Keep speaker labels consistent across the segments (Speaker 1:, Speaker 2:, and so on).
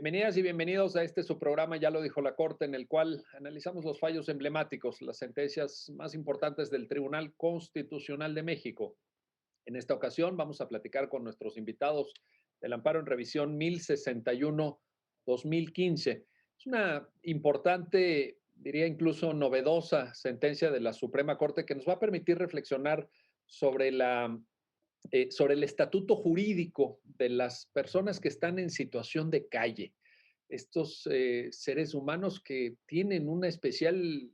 Speaker 1: Bienvenidas y bienvenidos a este su programa, ya lo dijo la Corte, en el cual analizamos los fallos emblemáticos, las sentencias más importantes del Tribunal Constitucional de México. En esta ocasión vamos a platicar con nuestros invitados del amparo en revisión 1061-2015. Es una importante, diría incluso novedosa sentencia de la Suprema Corte que nos va a permitir reflexionar sobre sobre el estatuto jurídico de las personas que están en situación de calle. Estos seres humanos que tienen una especial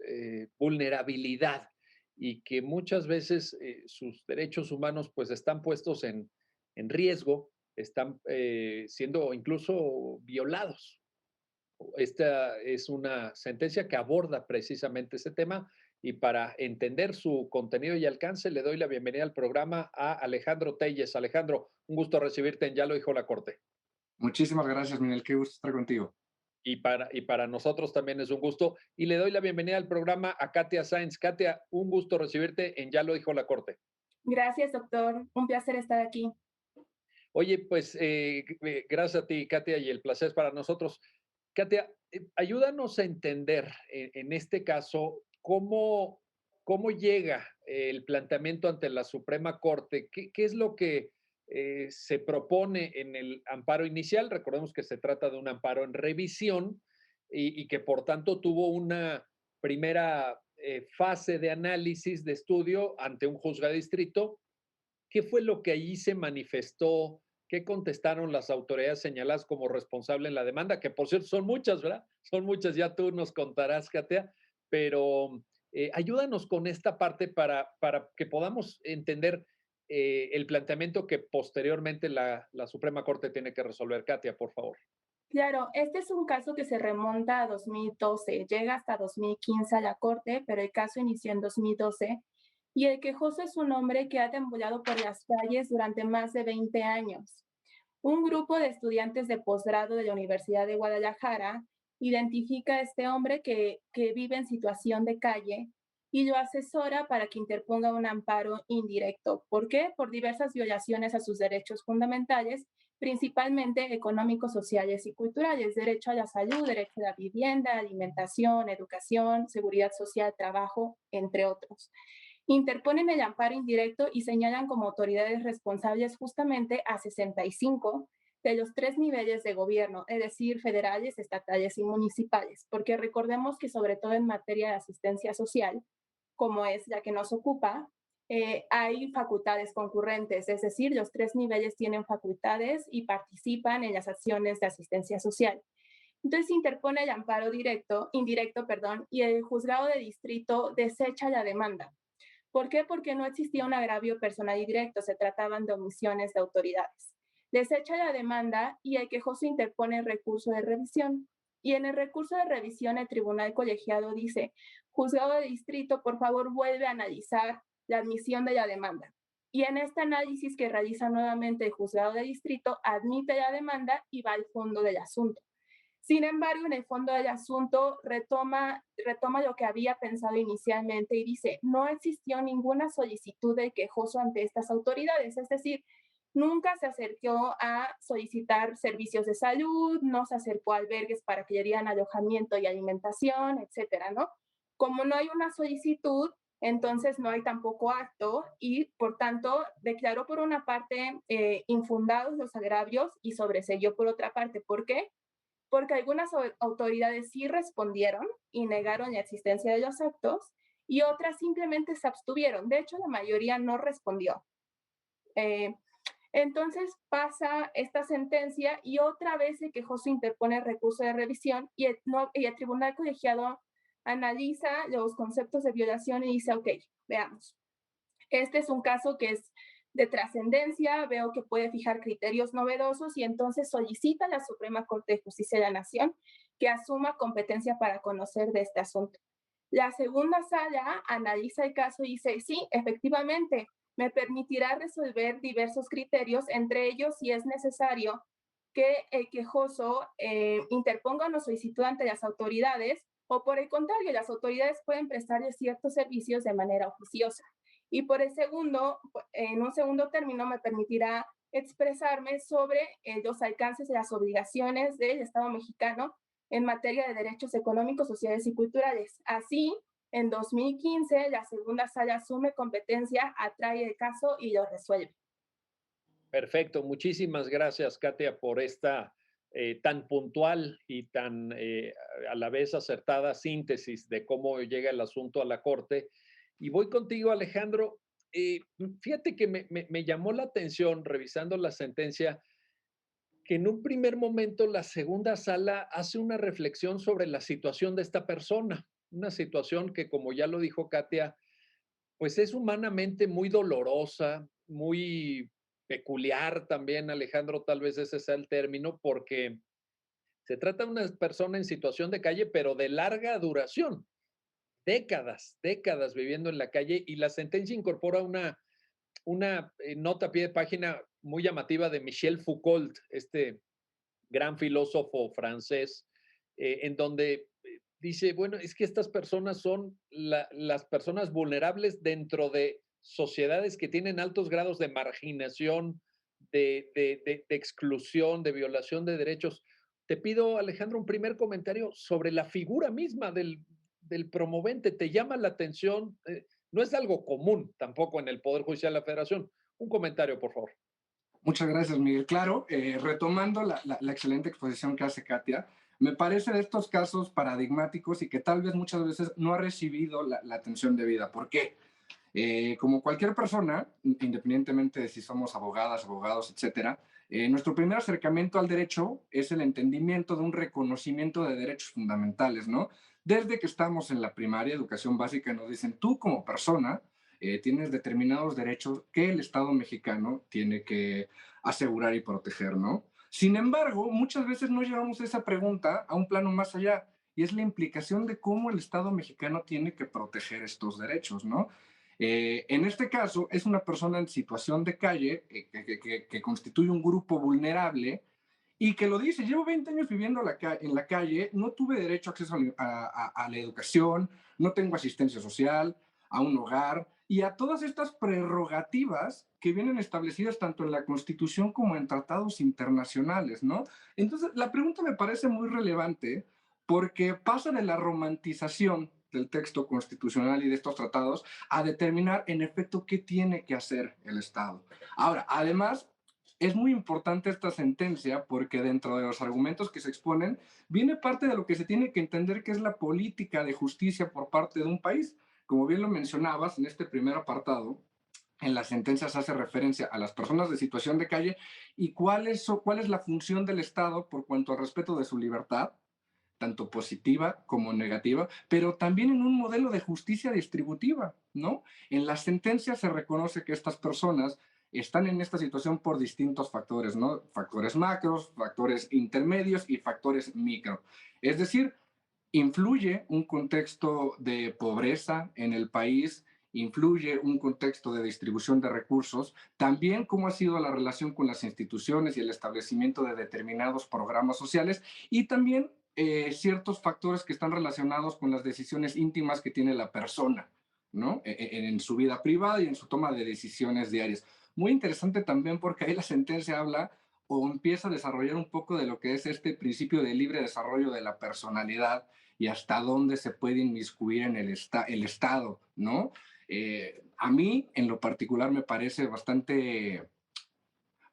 Speaker 1: vulnerabilidad y que muchas veces sus derechos humanos pues están puestos en riesgo, están siendo incluso violados. Esta es una sentencia que aborda precisamente ese tema y para entender su contenido y alcance le doy la bienvenida al programa a Alejandro Telles. Alejandro, un gusto recibirte en Ya lo dijo la Corte.
Speaker 2: Muchísimas gracias, Minel. Qué gusto estar contigo.
Speaker 1: Y para nosotros también es un gusto. Y le doy la bienvenida al programa a Katia Sáenz. Katia, un gusto recibirte en Ya lo dijo la Corte.
Speaker 3: Gracias, doctor. Un placer estar aquí.
Speaker 1: Oye, pues gracias a ti, Katia, y el placer es para nosotros. Katia, ayúdanos a entender en este caso cómo llega el planteamiento ante la Suprema Corte. ¿Qué es lo que se propone en el amparo inicial? Recordemos que se trata de un amparo en revisión y que por tanto tuvo una primera fase de análisis, de estudio ante un juzgado de distrito. ¿Qué fue lo que allí se manifestó? ¿Qué contestaron las autoridades señaladas como responsable en la demanda? Que por cierto son muchas, ¿verdad? Son muchas, ya tú nos contarás, Katia, pero ayúdanos con esta parte para que podamos entender el planteamiento que posteriormente la Suprema Corte tiene que resolver. Katia, por favor.
Speaker 3: Claro, este es un caso que se remonta a 2012, llega hasta 2015 a la Corte, pero el caso inició en 2012 y el quejoso es un hombre que ha deambulado por las calles durante más de 20 años. Un grupo de estudiantes de posgrado de la Universidad de Guadalajara identifica a este hombre que vive en situación de calle y lo asesora para que interponga un amparo indirecto. ¿Por qué? Por diversas violaciones a sus derechos fundamentales, principalmente económicos, sociales y culturales: derecho a la salud, derecho a la vivienda, alimentación, educación, seguridad social, trabajo, entre otros. Interponen el amparo indirecto y señalan como autoridades responsables justamente a 65 de los 3 niveles de gobierno, es decir, federales, estatales y municipales, porque recordemos que sobre todo en materia de asistencia social, como es la que nos ocupa, hay facultades concurrentes, es decir, los 3 niveles tienen facultades y participan en las acciones de asistencia social. Entonces interpone el amparo indirecto, y el juzgado de distrito desecha la demanda. ¿Por qué? Porque no existía un agravio personal y directo, se trataban de omisiones de autoridades. Desecha la demanda y el quejoso interpone el recurso de revisión. Y en el recurso de revisión el tribunal colegiado dice: juzgado de distrito, por favor, vuelve a analizar la admisión de la demanda. Y en este análisis que realiza nuevamente el juzgado de distrito, admite la demanda y va al fondo del asunto. Sin embargo, en el fondo del asunto retoma lo que había pensado inicialmente y dice: no existió ninguna solicitud del quejoso ante estas autoridades, es decir, nunca se acercó a solicitar servicios de salud, no se acercó a albergues para que le dieran alojamiento y alimentación, etcétera, ¿no? Como no hay una solicitud, entonces no hay tampoco acto y, por tanto, declaró por una parte infundados los agravios y sobreseyó por otra parte. ¿Por qué? Porque algunas autoridades sí respondieron y negaron la existencia de los actos y otras simplemente se abstuvieron. De hecho, la mayoría no respondió. Entonces pasa esta sentencia y otra vez el quejoso interpone el recurso de revisión y el tribunal colegiado analiza los conceptos de violación y dice: ok, veamos. Este es un caso que es de trascendencia, veo que puede fijar criterios novedosos y entonces solicita a la Suprema Corte de Justicia de la Nación que asuma competencia para conocer de este asunto. La segunda sala analiza el caso y dice: sí, efectivamente, me permitirá resolver diversos criterios, entre ellos si es necesario que el quejoso interponga una solicitud ante las autoridades o, por el contrario, las autoridades pueden prestarle ciertos servicios de manera oficiosa. Y por el segundo, en un segundo término, me permitirá expresarme sobre los alcances y las obligaciones del Estado mexicano en materia de derechos económicos, sociales y culturales. Así, en 2015, la segunda sala asume competencia, atrae el caso y lo resuelve.
Speaker 1: Perfecto, muchísimas gracias, Katia, por esta tan puntual y tan a la vez acertada síntesis de cómo llega el asunto a la Corte. Y voy contigo, Alejandro. Fíjate que me llamó la atención revisando la sentencia que en un primer momento la segunda sala hace una reflexión sobre la situación de esta persona, una situación que, como ya lo dijo Katia, pues es humanamente muy dolorosa, muy peculiar también, Alejandro, tal vez ese sea el término, porque se trata de una persona en situación de calle, pero de larga duración, décadas, décadas viviendo en la calle, y la sentencia incorpora una nota a pie de página muy llamativa de Michel Foucault, este gran filósofo francés, en donde dice, bueno, es que estas personas son las personas vulnerables dentro de sociedades que tienen altos grados de marginación, de exclusión, de violación de derechos. Te pido, Alejandro, un primer comentario sobre la figura misma del promovente. ¿Te llama la atención? No es algo común tampoco en el Poder Judicial de la Federación. Un comentario, por favor.
Speaker 2: Muchas gracias, Miguel. Claro, retomando la excelente exposición que hace Katia, me parece de estos casos paradigmáticos y que tal vez muchas veces no ha recibido la atención debida. ¿Por qué? Como cualquier persona, independientemente de si somos abogadas, abogados, etcétera, nuestro primer acercamiento al derecho es el entendimiento de un reconocimiento de derechos fundamentales, ¿no? Desde que estamos en la primaria, educación básica, nos dicen, tú como persona tienes determinados derechos que el Estado mexicano tiene que asegurar y proteger, ¿no? Sin embargo, muchas veces no llevamos esa pregunta a un plano más allá, y es la implicación de cómo el Estado mexicano tiene que proteger estos derechos, ¿no? En este caso, es una persona en situación de calle que constituye un grupo vulnerable y que lo dice, llevo 20 años viviendo en la calle, no tuve derecho a acceso a la educación, no tengo asistencia social, a un hogar y a todas estas prerrogativas que vienen establecidas tanto en la Constitución como en tratados internacionales, ¿no? Entonces, la pregunta me parece muy relevante porque pasa de la romantización del texto constitucional y de estos tratados a determinar en efecto qué tiene que hacer el Estado. Ahora, además, es muy importante esta sentencia porque dentro de los argumentos que se exponen viene parte de lo que se tiene que entender que es la política de justicia por parte de un país. Como bien lo mencionabas en este primer apartado, en las sentencias hace referencia a las personas de situación de calle y cuál es la función del Estado por cuanto al respeto de su libertad, tanto positiva como negativa, pero también en un modelo de justicia distributiva, ¿no? En la sentencia se reconoce que estas personas están en esta situación por distintos factores, ¿no? Factores macros, factores intermedios y factores micro. Es decir, influye un contexto de pobreza en el país, influye un contexto de distribución de recursos, también cómo ha sido la relación con las instituciones y el establecimiento de determinados programas sociales y también ciertos factores que están relacionados con las decisiones íntimas que tiene la persona, ¿no? En su vida privada y en su toma de decisiones diarias. Muy interesante también porque ahí la sentencia habla o empieza a desarrollar un poco de lo que es este principio de libre desarrollo de la personalidad y hasta dónde se puede inmiscuir en el Estado, ¿no? A mí, en lo particular, me parece bastante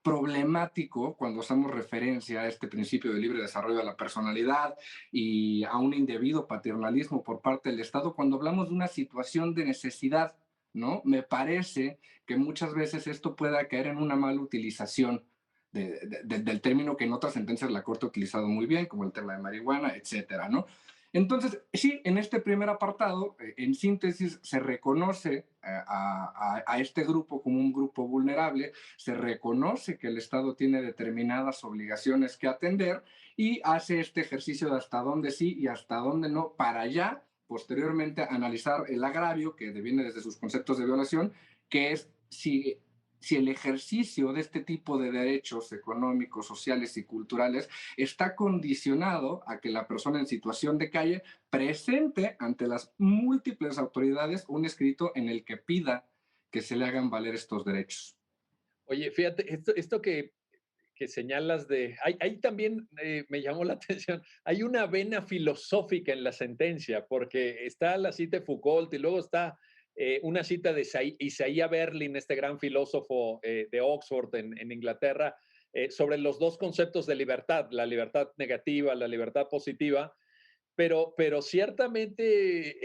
Speaker 2: problemático cuando hacemos referencia a este principio de libre desarrollo de la personalidad y a un indebido paternalismo por parte del Estado cuando hablamos de una situación de necesidad, ¿no? Me parece que muchas veces esto pueda caer en una mala utilización del término que en otras sentencias la Corte ha utilizado muy bien, como el tema de marihuana, etcétera, ¿no? Entonces, sí, en este primer apartado, en síntesis, se reconoce a este grupo como un grupo vulnerable, se reconoce que el Estado tiene determinadas obligaciones que atender y hace este ejercicio de hasta dónde sí y hasta dónde no, para ya posteriormente analizar el agravio que deviene desde sus conceptos de violación, que es si el ejercicio de este tipo de derechos económicos, sociales y culturales está condicionado a que la persona en situación de calle presente ante las múltiples autoridades un escrito en el que pida que se le hagan valer estos derechos.
Speaker 1: Oye, fíjate, esto que señalas de, ahí también me llamó la atención, hay una vena filosófica en la sentencia, porque está la cita de Foucault y luego está una cita de Isaiah Berlin, este gran filósofo de Oxford en Inglaterra, sobre los dos conceptos de libertad, la libertad negativa, la libertad positiva, pero ciertamente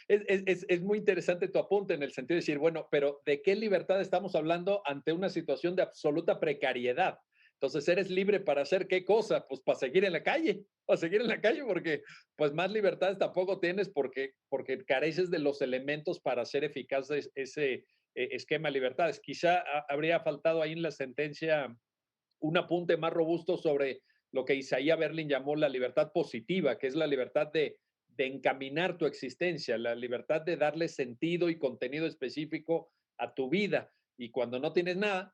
Speaker 1: es muy interesante tu apunte en el sentido de decir, bueno, pero ¿de qué libertad estamos hablando ante una situación de absoluta precariedad? Entonces, ¿eres libre para hacer qué cosa? Pues para seguir en la calle, para seguir en la calle, porque pues más libertades tampoco tienes porque careces de los elementos para hacer eficaz ese esquema de libertades. Quizá habría faltado ahí en la sentencia un apunte más robusto sobre lo que Isaiah Berlin llamó la libertad positiva, que es la libertad de encaminar tu existencia, la libertad de darle sentido y contenido específico a tu vida. Y cuando no tienes nada,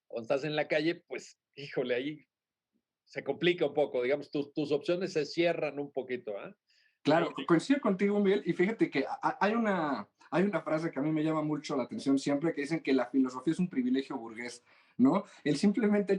Speaker 1: cuando estás en la calle, pues, híjole, ahí se complica un poco, digamos, tus opciones se cierran un poquito. ¿Eh?
Speaker 2: Claro, coincido contigo, Miguel, y fíjate que hay una frase que a mí me llama mucho la atención siempre, que dicen que la filosofía es un privilegio burgués, ¿no? El simplemente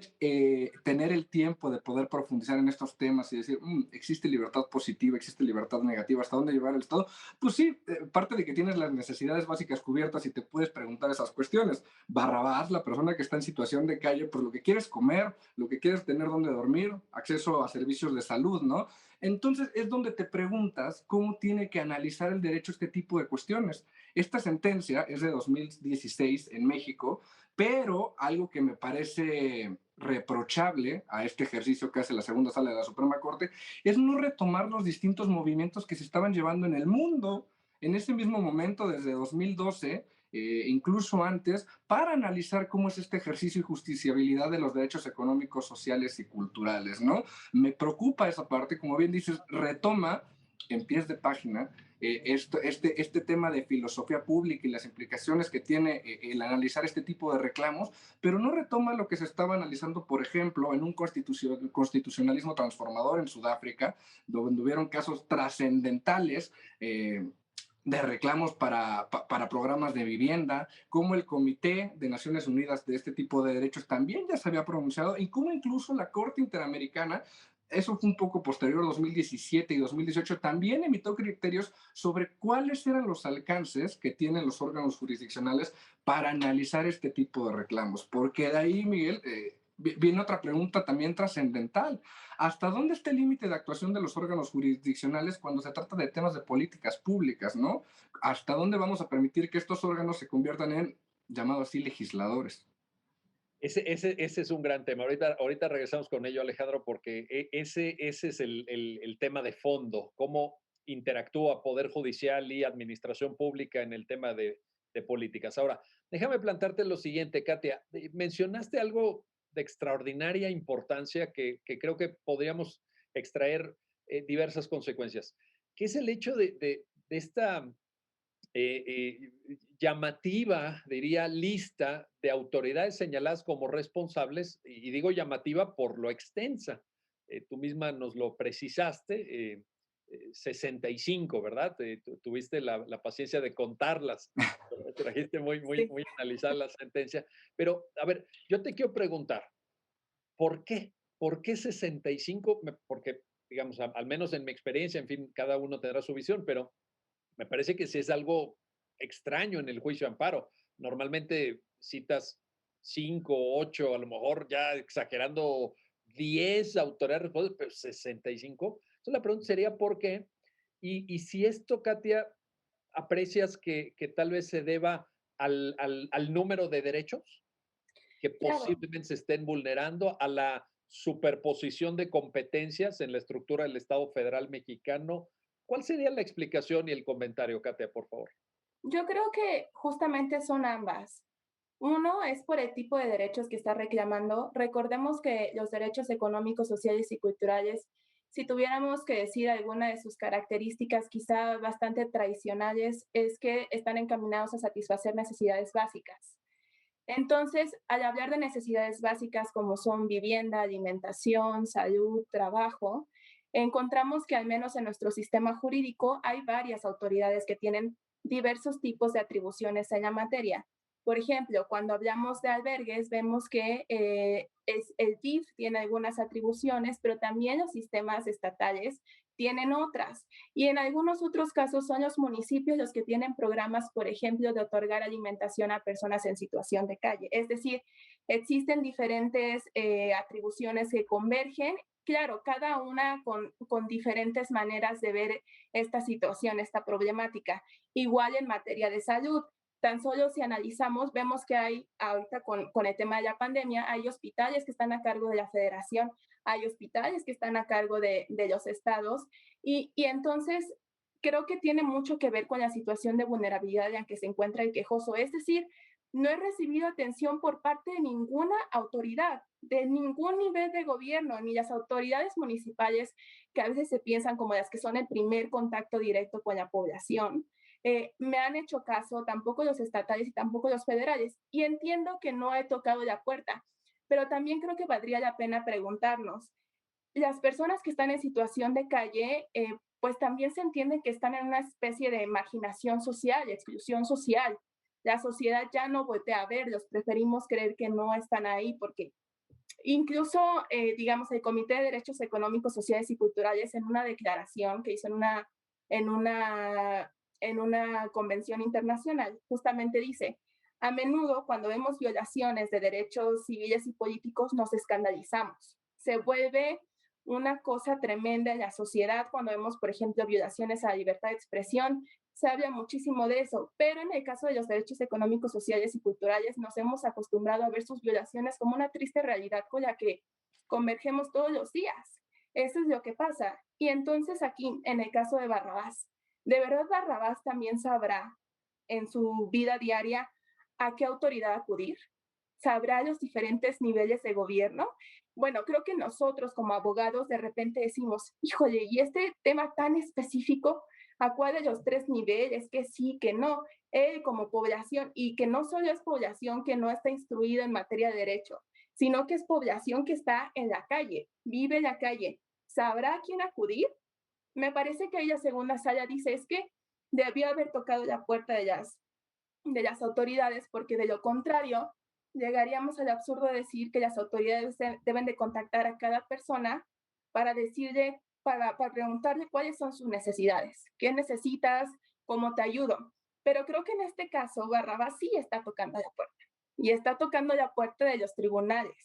Speaker 2: tener el tiempo de poder profundizar en estos temas y decir, existe libertad positiva, existe libertad negativa, ¿hasta dónde llevar el Estado? Pues sí, parte de que tienes las necesidades básicas cubiertas y te puedes preguntar esas cuestiones. Barrabás, la persona que está en situación de calle, pues lo que quieres comer, lo que quieres tener donde dormir, acceso a servicios de salud, ¿no? Entonces es donde te preguntas cómo tiene que analizar el derecho este tipo de cuestiones. Esta sentencia es de 2016 en México, pero algo que me parece reprochable a este ejercicio que hace la segunda sala de la Suprema Corte es no retomar los distintos movimientos que se estaban llevando en el mundo en ese mismo momento desde 2012, incluso antes, para analizar cómo es este ejercicio y justiciabilidad de los derechos económicos, sociales y culturales, ¿no? Me preocupa esa parte, como bien dices, retoma en pies de página este tema de filosofía pública y las implicaciones que tiene el analizar este tipo de reclamos, pero no retoma lo que se estaba analizando, por ejemplo, en un constitucionalismo transformador en Sudáfrica, donde hubieron casos trascendentales. De reclamos para programas de vivienda, como el Comité de Naciones Unidas de este tipo de derechos también ya se había pronunciado, y como incluso la Corte Interamericana, eso fue un poco posterior, 2017 y 2018, también emitió criterios sobre cuáles eran los alcances que tienen los órganos jurisdiccionales para analizar este tipo de reclamos. Porque de ahí, Miguel, viene otra pregunta también trascendental. ¿Hasta dónde está el límite de actuación de los órganos jurisdiccionales cuando se trata de temas de políticas públicas, ¿no? ¿Hasta dónde vamos a permitir que estos órganos se conviertan en, llamados así, legisladores?
Speaker 1: Ese es un gran tema. Ahorita regresamos con ello, Alejandro, porque ese es el tema de fondo, cómo interactúa Poder Judicial y Administración Pública en el tema de políticas. Ahora, déjame plantarte lo siguiente, Katia. Mencionaste algo de extraordinaria importancia que creo que podríamos extraer diversas consecuencias, que es el hecho de esta llamativa, diría, lista de autoridades señaladas como responsables, y digo llamativa por lo extensa. Tú misma nos lo precisaste, 65, ¿verdad? Tuviste la paciencia de contarlas, trajiste
Speaker 3: Sí.
Speaker 1: muy analizada la sentencia. Pero, a ver, yo te quiero preguntar, ¿por qué? ¿Por qué 65? Porque, digamos, al menos en mi experiencia, en fin, cada uno tendrá su visión, pero me parece que sí es algo extraño en el juicio de amparo. Normalmente citas 5, 8, a lo mejor ya exagerando 10 autoridades responsables, pero 65. Entonces la pregunta sería ¿por qué? Y si esto, Katia, aprecias que tal vez se deba al número de derechos que
Speaker 3: Claro,
Speaker 1: posiblemente se estén vulnerando, a la superposición de competencias en la estructura del Estado federal mexicano. ¿Cuál sería la explicación y el comentario, Katia, por favor?
Speaker 3: yo creo que justamente son ambas. Uno es por el tipo de derechos que está reclamando. Recordemos que los derechos económicos, sociales y culturales, si tuviéramos que decir alguna de sus características quizá bastante tradicionales, es que están encaminados a satisfacer necesidades básicas. Entonces, al hablar de necesidades básicas como son vivienda, alimentación, salud, trabajo, encontramos que al menos en nuestro sistema jurídico hay varias autoridades que tienen diversos tipos de atribuciones en la materia. Por ejemplo, cuando hablamos de albergues, vemos que el DIF tiene algunas atribuciones, pero también los sistemas estatales tienen otras. Y en algunos otros casos son los municipios los que tienen programas, por ejemplo, de otorgar alimentación a personas en situación de calle. Es decir, existen diferentes atribuciones que convergen. Claro, cada una con diferentes maneras de ver esta situación, esta problemática. Igual en materia de salud, tan solo si analizamos, vemos que hay ahorita con el tema de la pandemia, hay hospitales que están a cargo de la federación, hay hospitales que están a cargo de los estados, y entonces creo que tiene mucho que ver con la situación de vulnerabilidad en la que se encuentra el quejoso. Es decir, no he recibido atención por parte de ninguna autoridad, de ningún nivel de gobierno, ni las autoridades municipales, que a veces se piensan como las que son el primer contacto directo con la población. Me han hecho caso, tampoco los estatales y tampoco los federales. Y entiendo que no he tocado la puerta, pero también creo que valdría la pena preguntarnos, las personas que están en situación de calle, pues también se entiende que están en una especie de marginación social, exclusión social. La sociedad ya no voltea a verlos, preferimos creer que no están ahí porque incluso, digamos, el Comité de Derechos Económicos, Sociales y Culturales en una declaración que hizo en una, en una convención internacional, justamente dice, a menudo cuando vemos violaciones de derechos civiles y políticos nos escandalizamos. Se vuelve una cosa tremenda en la sociedad cuando vemos, por ejemplo, violaciones a la libertad de expresión. Se habla muchísimo de eso, pero en el caso de los derechos económicos, sociales y culturales nos hemos acostumbrado a ver sus violaciones como una triste realidad con la que convergemos todos los días. Eso es lo que pasa. Y entonces aquí, en el caso de Barrabás, ¿de verdad Barrabás también sabrá en su vida diaria a qué autoridad acudir? ¿Sabrá los diferentes niveles de gobierno? Bueno, creo que nosotros como abogados de repente decimos, híjole, y este tema tan específico, ¿a cuál de los tres niveles? Que sí, que no. Él como población, y que no solo es población que no está instruida en materia de derecho, sino que es población que está en la calle, vive en la calle. ¿Sabrá a quién acudir? Me parece que ahí la segunda sala dice es que debió haber tocado la puerta de las autoridades, porque de lo contrario, llegaríamos al absurdo de decir que las autoridades deben de contactar a cada persona para decirle, para preguntarle cuáles son sus necesidades, qué necesitas, cómo te ayudo. Pero creo que en este caso Barrabás sí está tocando la puerta y está tocando la puerta de los tribunales.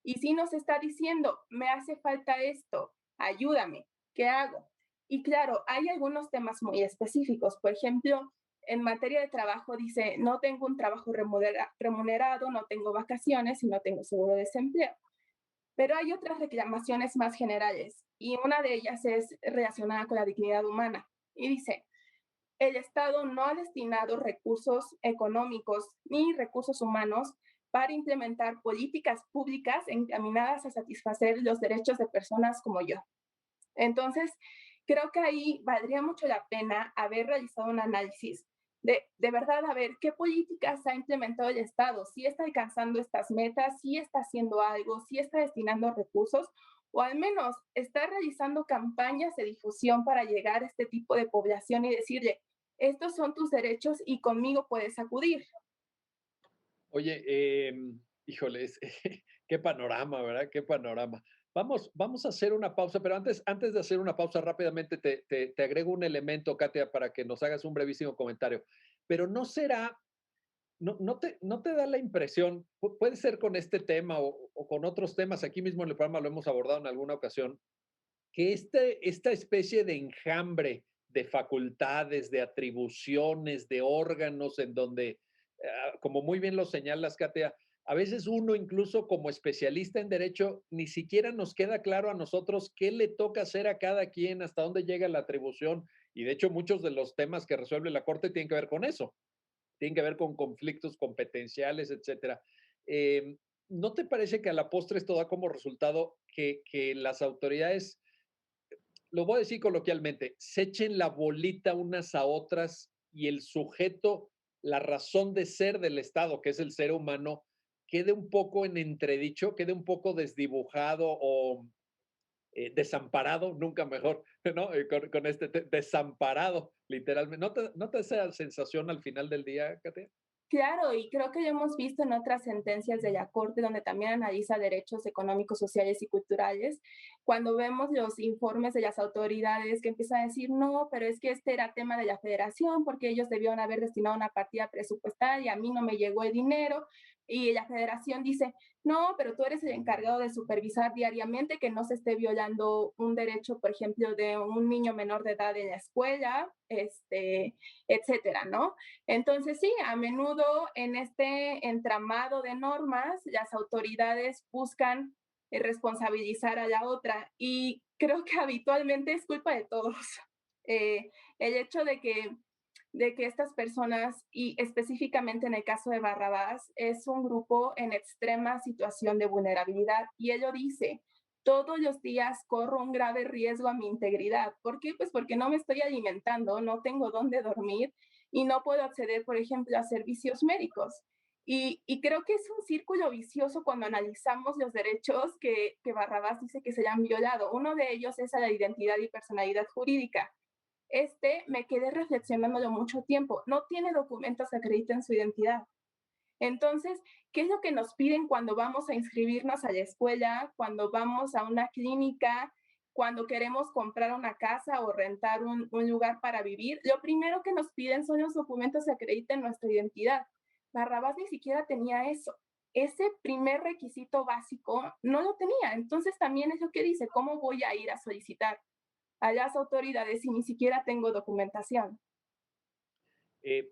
Speaker 3: Y sí nos está diciendo, me hace falta esto, ayúdame, ¿qué hago? Y claro, hay algunos temas muy específicos. Por ejemplo, en materia de trabajo dice, no tengo un trabajo remunerado, no tengo vacaciones y no tengo seguro de desempleo. Pero hay otras reclamaciones más generales y una de ellas es relacionada con la dignidad humana. Y dice, el Estado no ha destinado recursos económicos ni recursos humanos para implementar políticas públicas encaminadas a satisfacer los derechos de personas como yo. Entonces, creo que ahí valdría mucho la pena haber realizado un análisis de verdad, a ver qué políticas ha implementado el Estado, si está alcanzando estas metas, si está haciendo algo, si está destinando recursos, o al menos está realizando campañas de difusión para llegar a este tipo de población y decirle, estos son tus derechos y conmigo puedes acudir.
Speaker 1: Oye, híjoles, qué panorama, ¿verdad? Qué panorama. Vamos a hacer una pausa, pero antes de hacer una pausa rápidamente te agrego un elemento, Katia, para que nos hagas un brevísimo comentario. Pero no será, no te da la impresión, puede ser con este tema o con otros temas, aquí mismo en el programa lo hemos abordado en alguna ocasión, que esta especie de enjambre de facultades, de atribuciones, de órganos, en donde, como muy bien lo señalas, Katia, a veces uno incluso como especialista en derecho ni siquiera nos queda claro a nosotros qué le toca hacer a cada quien, hasta dónde llega la atribución. Y de hecho muchos de los temas que resuelve la Corte tienen que ver con eso, tienen que ver con conflictos competenciales, etcétera. Eh, ¿No te parece que a la postre esto da como resultado que las autoridades, lo voy a decir coloquialmente, se echen la bolita unas a otras y el sujeto, la razón de ser del Estado, que es el ser humano, quede un poco en entredicho, quede un poco desdibujado o desamparado, nunca mejor, ¿no? Con este desamparado, literalmente. ¿No te da esa sensación al final del día, Katia?
Speaker 3: Claro, y creo que ya hemos visto en otras sentencias de la Corte, donde también analiza derechos económicos, sociales y culturales, cuando vemos los informes de las autoridades que empiezan a decir, no, pero es que este era tema de la federación, porque ellos debieron haber destinado una partida presupuestaria, a mí no me llegó el dinero, y la federación dice, no, pero tú eres el encargado de supervisar diariamente que no se esté violando un derecho, por ejemplo, de un niño menor de edad en la escuela, etcétera, ¿no? Entonces, sí, a menudo en este entramado de normas, las autoridades buscan responsabilizar a la otra y creo que habitualmente es culpa de todos. El hecho de que estas personas, y específicamente en el caso de Barrabás, es un grupo en extrema situación de vulnerabilidad y ello dice, todos los días corro un grave riesgo a mi integridad. ¿Por qué? Pues porque no me estoy alimentando, no tengo dónde dormir y no puedo acceder, por ejemplo, a servicios médicos. Y creo que es un círculo vicioso cuando analizamos los derechos que Barrabás dice que se le han violado. Uno de ellos es a la identidad y personalidad jurídica. Me quedé reflexionándolo mucho tiempo. No tiene documentos que acrediten su identidad. Entonces, ¿qué es lo que nos piden cuando vamos a inscribirnos a la escuela, cuando vamos a una clínica, cuando queremos comprar una casa o rentar un lugar para vivir? Lo primero que nos piden son los documentos que acrediten nuestra identidad. Barrabás ni siquiera tenía eso. Ese primer requisito básico no lo tenía. Entonces también es lo que dice, ¿cómo voy a ir a solicitar a las autoridades si ni siquiera tengo documentación?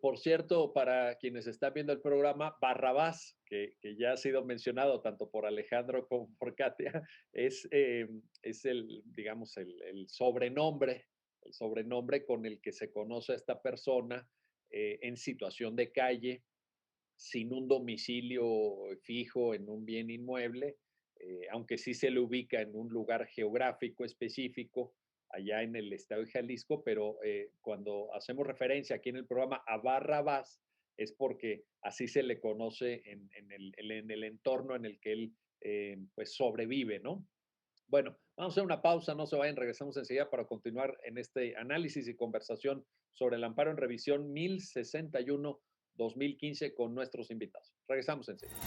Speaker 1: Por cierto, para quienes están viendo el programa, Barrabás, que ya ha sido mencionado tanto por Alejandro como por Katia, es el, digamos, el sobrenombre con el que se conoce a esta persona en situación de calle, sin un domicilio fijo en un bien inmueble, aunque sí se le ubica en un lugar geográfico específico allá en el estado de Jalisco, pero cuando hacemos referencia aquí en el programa a Barrabás es porque así se le conoce en el entorno en el que él pues sobrevive, ¿no? Bueno, vamos a hacer una pausa, no se vayan, regresamos enseguida para continuar en este análisis y conversación sobre el amparo en revisión 1061-2015 con nuestros invitados. Regresamos enseguida.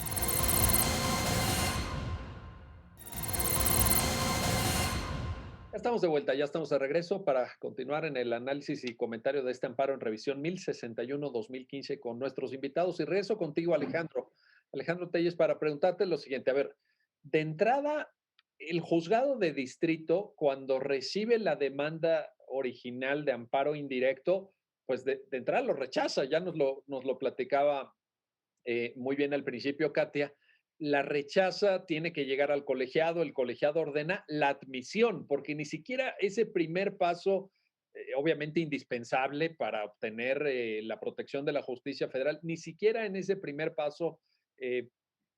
Speaker 1: Ya estamos de vuelta, ya estamos de regreso para continuar en el análisis y comentario de este amparo en revisión 1061-2015 con nuestros invitados. Y regreso contigo, Alejandro. Alejandro Telles, para preguntarte lo siguiente. A ver, de entrada, el juzgado de distrito, cuando recibe la demanda original de amparo indirecto, pues de entrada lo rechaza. Ya nos lo platicaba muy bien al principio, Katia. La rechaza, tiene que llegar al colegiado, el colegiado ordena la admisión, porque ni siquiera ese primer paso, obviamente indispensable para obtener la protección de la justicia federal, ni siquiera en ese primer paso eh,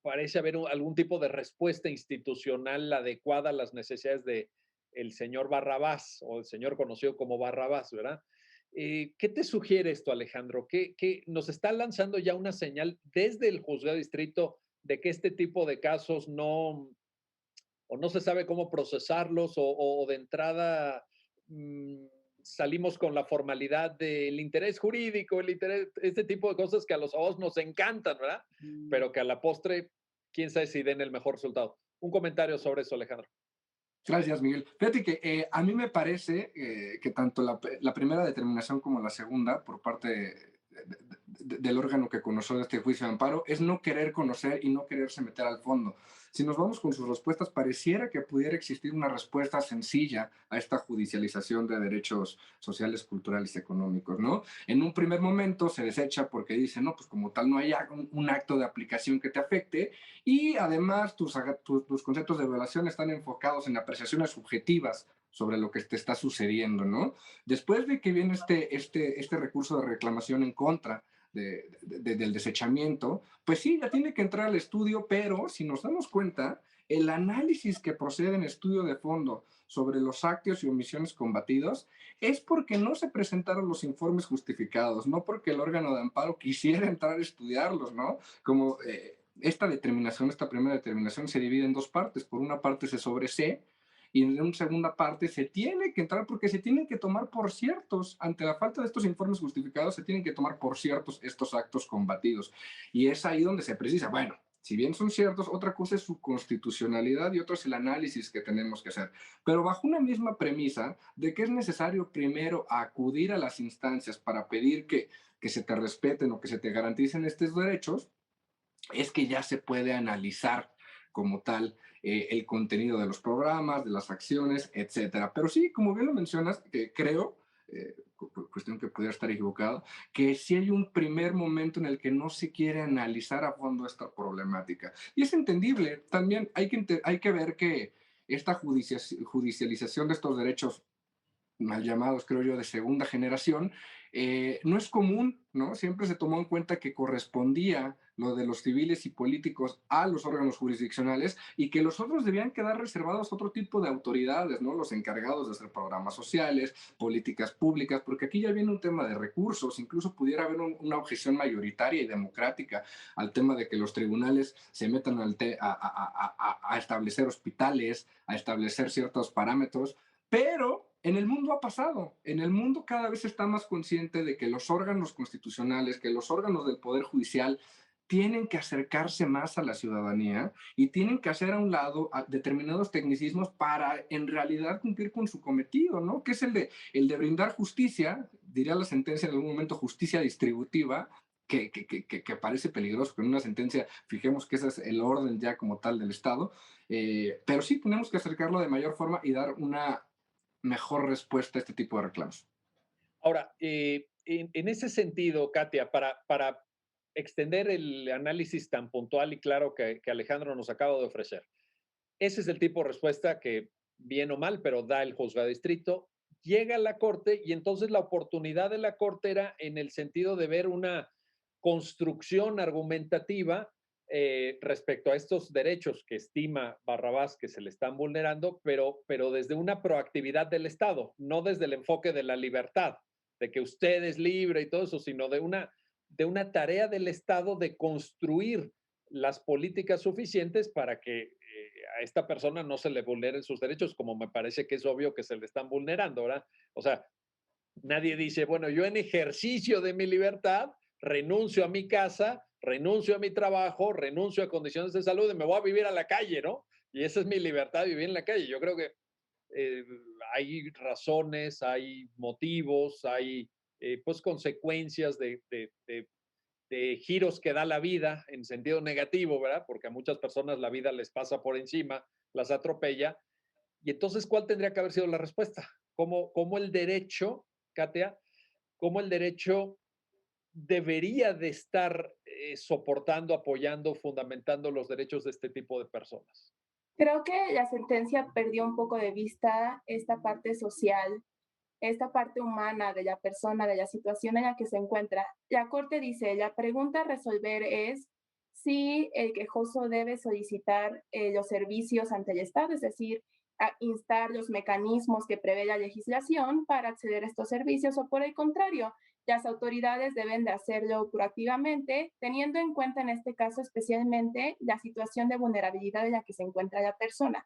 Speaker 1: parece haber algún tipo de respuesta institucional adecuada a las necesidades de el señor Barrabás o el señor conocido como Barrabás, ¿verdad? ¿Qué te sugiere esto, Alejandro? ¿Qué nos está lanzando ya una señal desde el juzgado de distrito de que este tipo de casos o no se sabe cómo procesarlos o de entrada mmm, salimos con la formalidad del interés jurídico, este tipo de cosas que a los abogados nos encantan, ¿verdad? Pero que a la postre, quién sabe si den el mejor resultado. Un comentario sobre eso, Alejandro.
Speaker 2: Gracias, Miguel. Fíjate que a mí me parece que tanto la primera determinación como la segunda, por parte del órgano que conoció este juicio de amparo, es no querer conocer y no quererse meter al fondo. Si nos vamos con sus respuestas, pareciera que pudiera existir una respuesta sencilla a esta judicialización de derechos sociales, culturales y económicos, ¿no? En un primer momento se desecha porque dice, no, pues como tal no hay un acto de aplicación que te afecte y además tus conceptos de evaluación están enfocados en apreciaciones subjetivas sobre lo que te está sucediendo, ¿no? Después de que viene este recurso de reclamación en contra del desechamiento, pues sí, ya tiene que entrar al estudio, pero si nos damos cuenta, el análisis que procede en estudio de fondo sobre los actos y omisiones combatidos es porque no se presentaron los informes justificados, no porque el órgano de amparo quisiera entrar a estudiarlos, ¿no? Como esta primera determinación se divide en dos partes. Por una parte se sobresee y en una segunda parte se tiene que entrar porque se tienen que tomar por ciertos, ante la falta de estos informes justificados, se tienen que tomar por ciertos estos actos combatidos. Y es ahí donde se precisa, bueno, si bien son ciertos, otra cosa es su constitucionalidad y otra es el análisis que tenemos que hacer. Pero bajo una misma premisa de que es necesario primero acudir a las instancias para pedir que se te respeten o que se te garanticen estos derechos, es que ya se puede analizar como tal el contenido de los programas, de las acciones, etcétera. Pero sí, como bien lo mencionas, creo, cuestión que pudiera estar equivocado, que sí hay un primer momento en el que no se quiere analizar a fondo esta problemática. Y es entendible, también hay que ver que esta judicialización de estos derechos mal llamados, creo yo, de segunda generación, no es común, ¿no? Siempre se tomó en cuenta que correspondía lo de los civiles y políticos a los órganos jurisdiccionales y que los otros debían quedar reservados a otro tipo de autoridades, ¿no? Los encargados de hacer programas sociales, políticas públicas, porque aquí ya viene un tema de recursos, incluso pudiera haber una objeción mayoritaria y democrática al tema de que los tribunales se metan a establecer hospitales, a establecer ciertos parámetros, pero en el mundo ha pasado. En el mundo cada vez se está más consciente de que los órganos constitucionales, que los órganos del Poder Judicial tienen que acercarse más a la ciudadanía y tienen que hacer a un lado determinados tecnicismos para en realidad cumplir con su cometido, ¿no? Que es el de brindar justicia, diría la sentencia en algún momento, justicia distributiva, que parece peligroso, que en una sentencia fijemos que ese es el orden ya como tal del Estado, pero sí tenemos que acercarlo de mayor forma y dar una mejor respuesta a este tipo de reclamos.
Speaker 1: Ahora, en ese sentido, Katia, para extender el análisis tan puntual y claro que Alejandro nos acaba de ofrecer, ese es el tipo de respuesta que, bien o mal, pero da el juzgado de distrito, llega a la corte y entonces la oportunidad de la corte era en el sentido de ver una construcción argumentativa respecto a estos derechos que estima Barrabás que se le están vulnerando, pero desde una proactividad del Estado, no desde el enfoque de la libertad, de que usted es libre y todo eso, sino de una tarea del Estado de construir las políticas suficientes para que a esta persona no se le vulneren sus derechos, como me parece que es obvio que se le están vulnerando, ¿verdad? O sea, nadie dice, bueno, yo en ejercicio de mi libertad renuncio a mi casa, renuncio a mi trabajo, renuncio a condiciones de salud y me voy a vivir a la calle, ¿no? Y esa es mi libertad, vivir en la calle. Yo creo que eh, hay razones, hay motivos, hay pues consecuencias de giros que da la vida en sentido negativo, ¿verdad? Porque a muchas personas la vida les pasa por encima, las atropella. Y entonces, ¿cuál tendría que haber sido la respuesta? ¿Cómo el derecho, Katia, cómo el derecho debería de estar soportando, apoyando, fundamentando los derechos de este tipo de personas?
Speaker 3: Creo que la sentencia perdió un poco de vista esta parte social, esta parte humana de la persona, de la situación en la que se encuentra. La Corte dice, la pregunta a resolver es si el quejoso debe solicitar los servicios ante el Estado, es decir, a instar los mecanismos que prevé la legislación para acceder a estos servicios o por el contrario, las autoridades deben de hacerlo proactivamente, teniendo en cuenta en este caso especialmente la situación de vulnerabilidad en la que se encuentra la persona.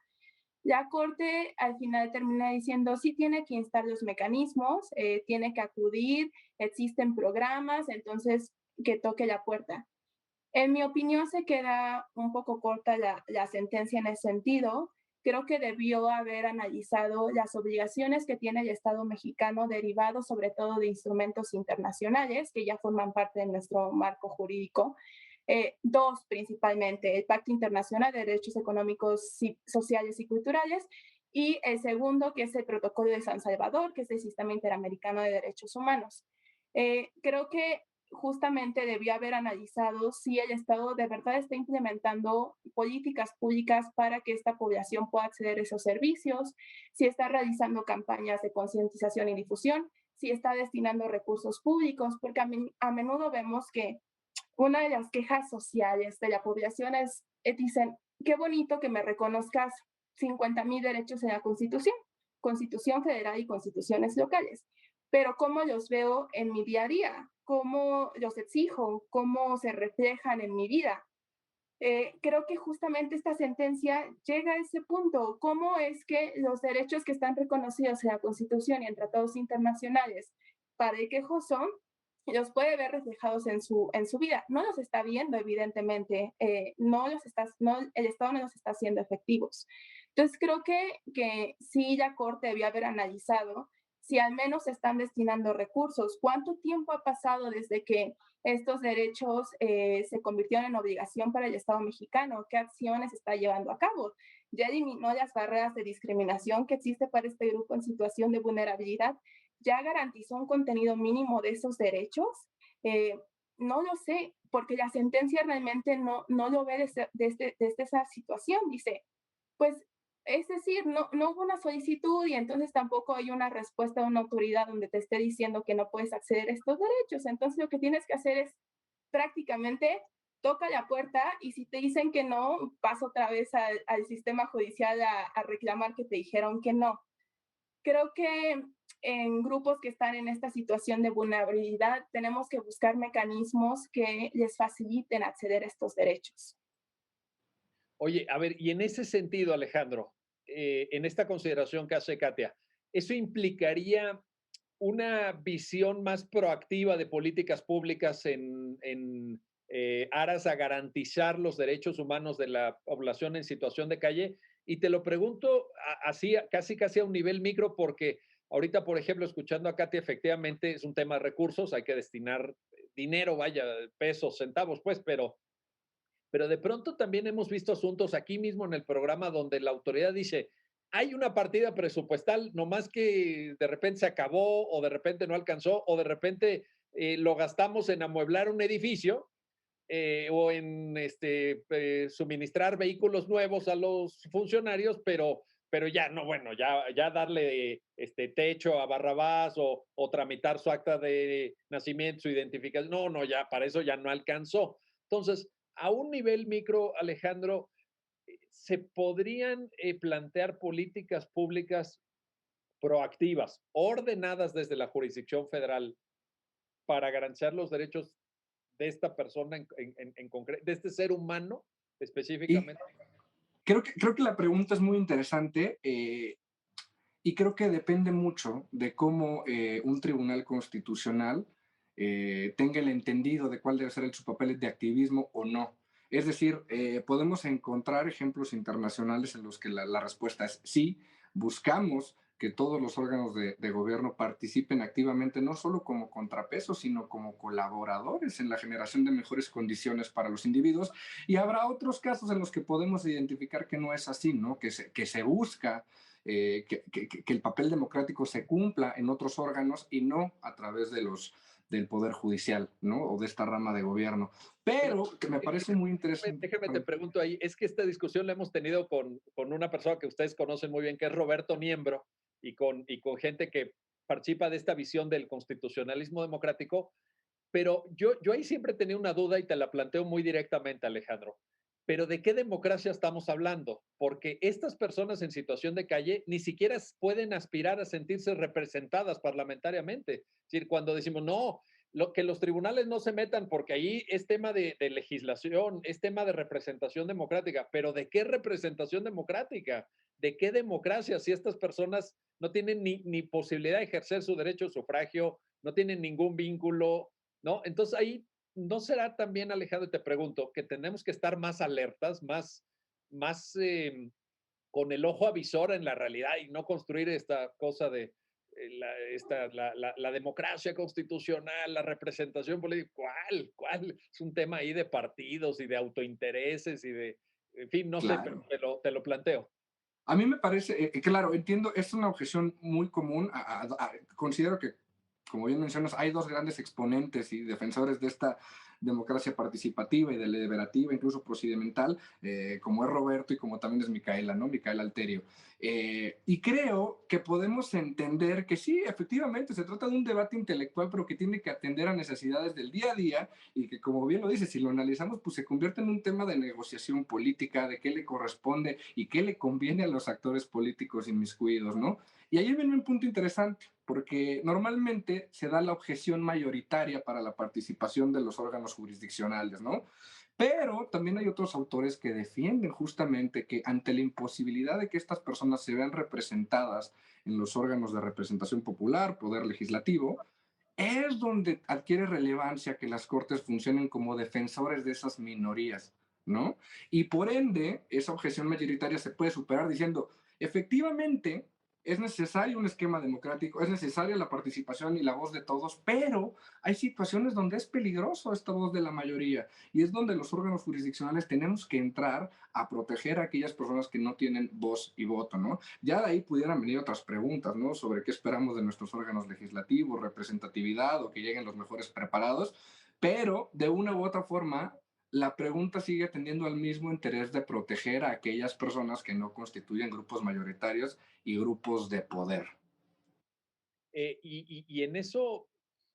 Speaker 3: La Corte al final termina diciendo sí tiene que instar los mecanismos, tiene que acudir, existen programas, entonces que toque la puerta. En mi opinión se queda un poco corta la sentencia en ese sentido. Creo que debió haber analizado las obligaciones que tiene el Estado mexicano derivados sobre todo de instrumentos internacionales que ya forman parte de nuestro marco jurídico. Dos principalmente, el Pacto Internacional de Derechos Económicos, Sociales y Culturales, y el segundo, que es el Protocolo de San Salvador, que es el Sistema Interamericano de Derechos Humanos. Creo que justamente debió haber analizado si el Estado de verdad está implementando políticas públicas para que esta población pueda acceder a esos servicios, si está realizando campañas de concientización y difusión, si está destinando recursos públicos, porque a menudo vemos que una de las quejas sociales de la población es, dicen, qué bonito que me reconozcas 50,000 derechos en la Constitución, Constitución Federal y constituciones locales, pero ¿cómo los veo en mi día a día? ¿Cómo los exijo? ¿Cómo se reflejan en mi vida? Creo que justamente esta sentencia llega a ese punto. ¿Cómo es que los derechos que están reconocidos en la Constitución y en tratados internacionales para el quejoso los puede ver reflejados en su vida? No los está viendo, evidentemente. No, el Estado no los está haciendo efectivos. Entonces, creo que sí la Corte debió haber analizado si al menos se están destinando recursos. ¿Cuánto tiempo ha pasado desde que estos derechos se convirtieron en obligación para el Estado mexicano? ¿Qué acciones está llevando a cabo? ¿Ya eliminó las barreras de discriminación que existe para este grupo en situación de vulnerabilidad? ¿Ya garantizó un contenido mínimo de esos derechos? Eh, no lo sé, porque la sentencia realmente no lo ve desde esa situación. Dice, pues, es decir, no hubo una solicitud y entonces tampoco hay una respuesta de una autoridad donde te esté diciendo que no puedes acceder a estos derechos. Entonces, lo que tienes que hacer es prácticamente toca la puerta y si te dicen que no, pasa otra vez al sistema judicial a reclamar que te dijeron que no. Creo que en grupos que están en esta situación de vulnerabilidad tenemos que buscar mecanismos que les faciliten acceder a estos derechos.
Speaker 1: Oye, a ver, y en ese sentido, Alejandro, en esta consideración que hace Katia, ¿eso implicaría una visión más proactiva de políticas públicas en aras a garantizar los derechos humanos de la población en situación de calle? Y te lo pregunto así, casi a un nivel micro, porque ahorita, por ejemplo, escuchando a Katia, efectivamente es un tema de recursos, hay que destinar dinero, vaya, pesos, centavos, pues, pero de pronto también hemos visto asuntos aquí mismo en el programa donde la autoridad dice, hay una partida presupuestal, nomás que de repente se acabó o de repente no alcanzó o de repente lo gastamos en amueblar un edificio o en suministrar vehículos nuevos a los funcionarios, pero ya no, bueno, ya darle techo a Barrabás o tramitar su acta de nacimiento, su identificación, no, ya para eso ya no alcanzó. Entonces, a un nivel micro, Alejandro, ¿se podrían plantear políticas públicas proactivas, ordenadas desde la jurisdicción federal para garantizar los derechos de esta persona en concreto, de este ser humano
Speaker 2: Y
Speaker 1: específicamente?
Speaker 2: creo que la pregunta es muy interesante y creo que depende mucho de cómo un tribunal constitucional tenga el entendido de cuál debe ser su papel de activismo o no. Es decir, podemos encontrar ejemplos internacionales en los que la respuesta es sí, buscamos que todos los órganos de gobierno participen activamente, no solo como contrapeso, sino como colaboradores en la generación de mejores condiciones para los individuos. Y habrá otros casos en los que podemos identificar que no es así, ¿no? Que se busca que el papel democrático se cumpla en otros órganos y no a través del Poder Judicial, ¿no? O de esta rama de gobierno.
Speaker 1: Pero
Speaker 2: Pero que me parece muy interesante.
Speaker 1: déjeme te pregunto ahí, es que esta discusión la hemos tenido con una persona que ustedes conocen muy bien, que es Roberto Niembro, y con gente que participa de esta visión del constitucionalismo democrático, pero yo ahí siempre tenía una duda y te la planteo muy directamente, Alejandro. Pero ¿de qué democracia estamos hablando? Porque estas personas en situación de calle ni siquiera pueden aspirar a sentirse representadas parlamentariamente. Es decir, cuando decimos, no, que los tribunales no se metan porque ahí es tema de legislación, es tema de representación democrática, pero ¿de qué representación democrática? ¿De qué democracia si estas personas no tienen ni posibilidad de ejercer su derecho de sufragio, no tienen ningún vínculo, ¿no? Entonces ahí no será también, Alejandro, te pregunto, que tenemos que estar más alertas, más con el ojo avisor en la realidad y no construir esta cosa de la democracia constitucional, la representación política. ¿Cuál? Es un tema ahí de partidos y de autointereses y en fin, no sé, pero
Speaker 2: Claro.
Speaker 1: te lo planteo.
Speaker 2: A mí me parece, claro, entiendo, es una objeción muy común. Considero que, como bien mencionas, hay dos grandes exponentes y defensores de esta democracia participativa y deliberativa, incluso procedimental, como es Roberto y como también es Micaela, ¿no? Micaela Alterio. Y creo que podemos entender que sí, efectivamente, se trata de un debate intelectual, pero que tiene que atender a necesidades del día a día y que, como bien lo dice, si lo analizamos, pues se convierte en un tema de negociación política, de qué le corresponde y qué le conviene a los actores políticos inmiscuidos, ¿no? Y ahí viene un punto interesante, porque normalmente se da la objeción mayoritaria para la participación de los órganos jurisdiccionales, ¿no? Pero también hay otros autores que defienden justamente que ante la imposibilidad de que estas personas se vean representadas en los órganos de representación popular, poder legislativo, es donde adquiere relevancia que las cortes funcionen como defensores de esas minorías, ¿no? Y por ende, esa objeción mayoritaria se puede superar diciendo, efectivamente, es necesario un esquema democrático, es necesaria la participación y la voz de todos, pero hay situaciones donde es peligroso esta voz de la mayoría y es donde los órganos jurisdiccionales tenemos que entrar a proteger a aquellas personas que no tienen voz y voto, ¿no? Ya de ahí pudieran venir otras preguntas, ¿no? Sobre qué esperamos de nuestros órganos legislativos, representatividad o que lleguen los mejores preparados, pero de una u otra forma, la pregunta sigue teniendo el mismo interés de proteger a aquellas personas que no constituyen grupos mayoritarios y grupos de poder.
Speaker 1: Y en eso,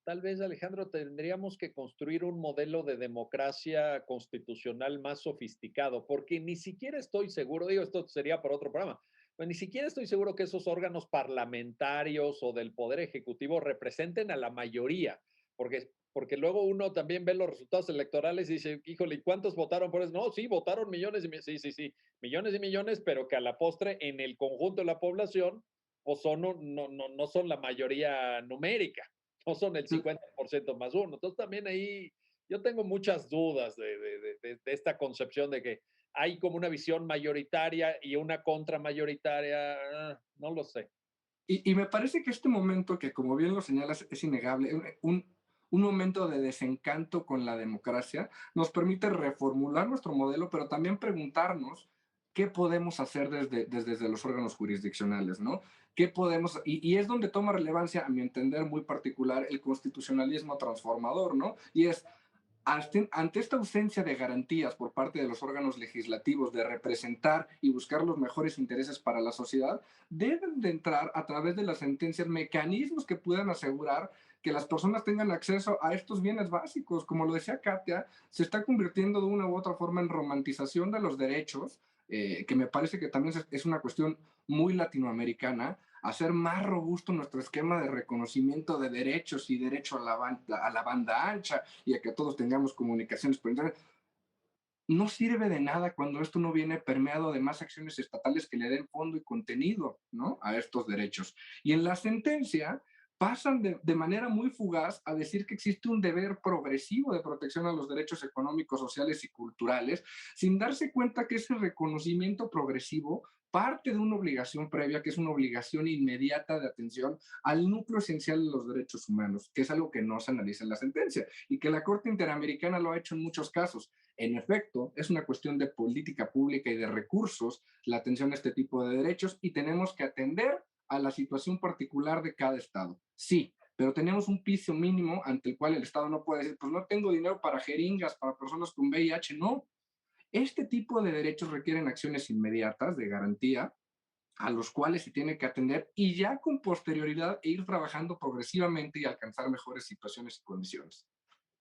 Speaker 1: tal vez, Alejandro, tendríamos que construir un modelo de democracia constitucional más sofisticado, porque ni siquiera estoy seguro, digo, esto sería por otro programa, pero ni siquiera estoy seguro que esos órganos parlamentarios o del Poder Ejecutivo representen a la mayoría, porque luego uno también ve los resultados electorales y dice, híjole, ¿y cuántos votaron por eso? No, sí, votaron millones y sí, millones y millones, pero que a la postre en el conjunto de la población pues son, no son la mayoría numérica, no son el 50% más uno. Entonces también ahí yo tengo muchas dudas de esta concepción de que hay como una visión mayoritaria y una contramayoritaria, no lo sé.
Speaker 2: Y me parece que este momento, que como bien lo señalas, es innegable, un momento de desencanto con la democracia, nos permite reformular nuestro modelo, pero también preguntarnos qué podemos hacer desde los órganos jurisdiccionales, ¿no? ¿Qué podemos? Y es donde toma relevancia, a mi entender muy particular, el constitucionalismo transformador, ¿no? Y es, ante esta ausencia de garantías por parte de los órganos legislativos de representar y buscar los mejores intereses para la sociedad, deben de entrar a través de las sentencias mecanismos que puedan asegurar que las personas tengan acceso a estos bienes básicos. Como lo decía Katia, se está convirtiendo de una u otra forma en romantización de los derechos, que me parece que también es una cuestión muy latinoamericana, hacer más robusto nuestro esquema de reconocimiento de derechos y derecho a la banda ancha y a que todos tengamos comunicaciones por internet. No sirve de nada cuando esto no viene permeado de más acciones estatales que le den fondo y contenido, ¿no?, a estos derechos. Y en la sentencia pasan de manera muy fugaz a decir que existe un deber progresivo de protección a los derechos económicos, sociales y culturales, sin darse cuenta que ese reconocimiento progresivo parte de una obligación previa, que es una obligación inmediata de atención al núcleo esencial de los derechos humanos, que es algo que no se analiza en la sentencia y que la Corte Interamericana lo ha hecho en muchos casos. En efecto, es una cuestión de política pública y de recursos la atención a este tipo de derechos y tenemos que atender a la situación particular de cada estado. Sí, pero tenemos un piso mínimo ante el cual el Estado no puede decir, pues no tengo dinero para jeringas, para personas con VIH, no. Este tipo de derechos requieren acciones inmediatas de garantía a los cuales se tiene que atender y ya con posterioridad e ir trabajando progresivamente y alcanzar mejores situaciones y condiciones.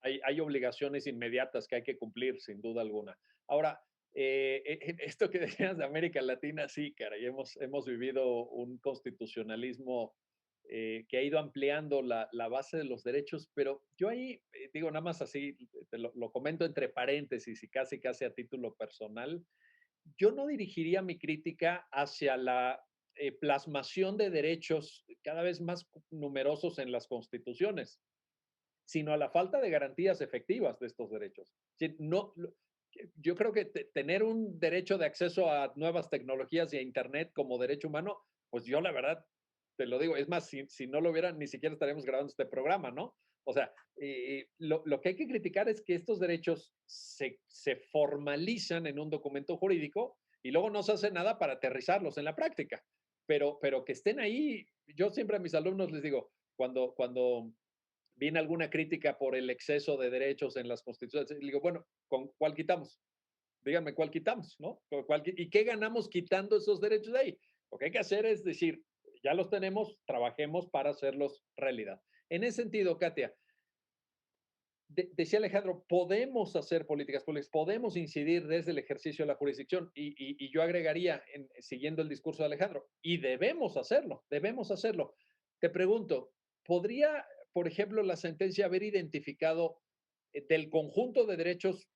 Speaker 1: Hay obligaciones inmediatas que hay que cumplir, sin duda alguna. Ahora, esto que decías de América Latina, sí, caray, hemos vivido un constitucionalismo que ha ido ampliando la base de los derechos, pero yo ahí digo nada más así, te lo comento entre paréntesis y casi casi a título personal, yo no dirigiría mi crítica hacia la plasmación de derechos cada vez más numerosos en las constituciones, sino a la falta de garantías efectivas de estos derechos. Sí, no, yo creo que tener un derecho de acceso a nuevas tecnologías y a Internet como derecho humano, pues yo la verdad, te lo digo, es más, si no lo hubieran, ni siquiera estaríamos grabando este programa, ¿no? O sea, lo que hay que criticar es que estos derechos se formalizan en un documento jurídico y luego no se hace nada para aterrizarlos en la práctica. Pero que estén ahí, yo siempre a mis alumnos les digo, cuando viene alguna crítica por el exceso de derechos en las constituciones. Y digo, bueno, ¿con cuál quitamos? Díganme cuál quitamos, ¿no? ¿Y qué ganamos quitando esos derechos de ahí? Lo que hay que hacer es decir, ya los tenemos, trabajemos para hacerlos realidad. En ese sentido, Katia, decía Alejandro, podemos hacer políticas públicas, podemos incidir desde el ejercicio de la jurisdicción y yo agregaría, siguiendo el discurso de Alejandro, y debemos hacerlo, debemos hacerlo. Te pregunto, ¿podría, por ejemplo, la sentencia haber identificado del conjunto de derechos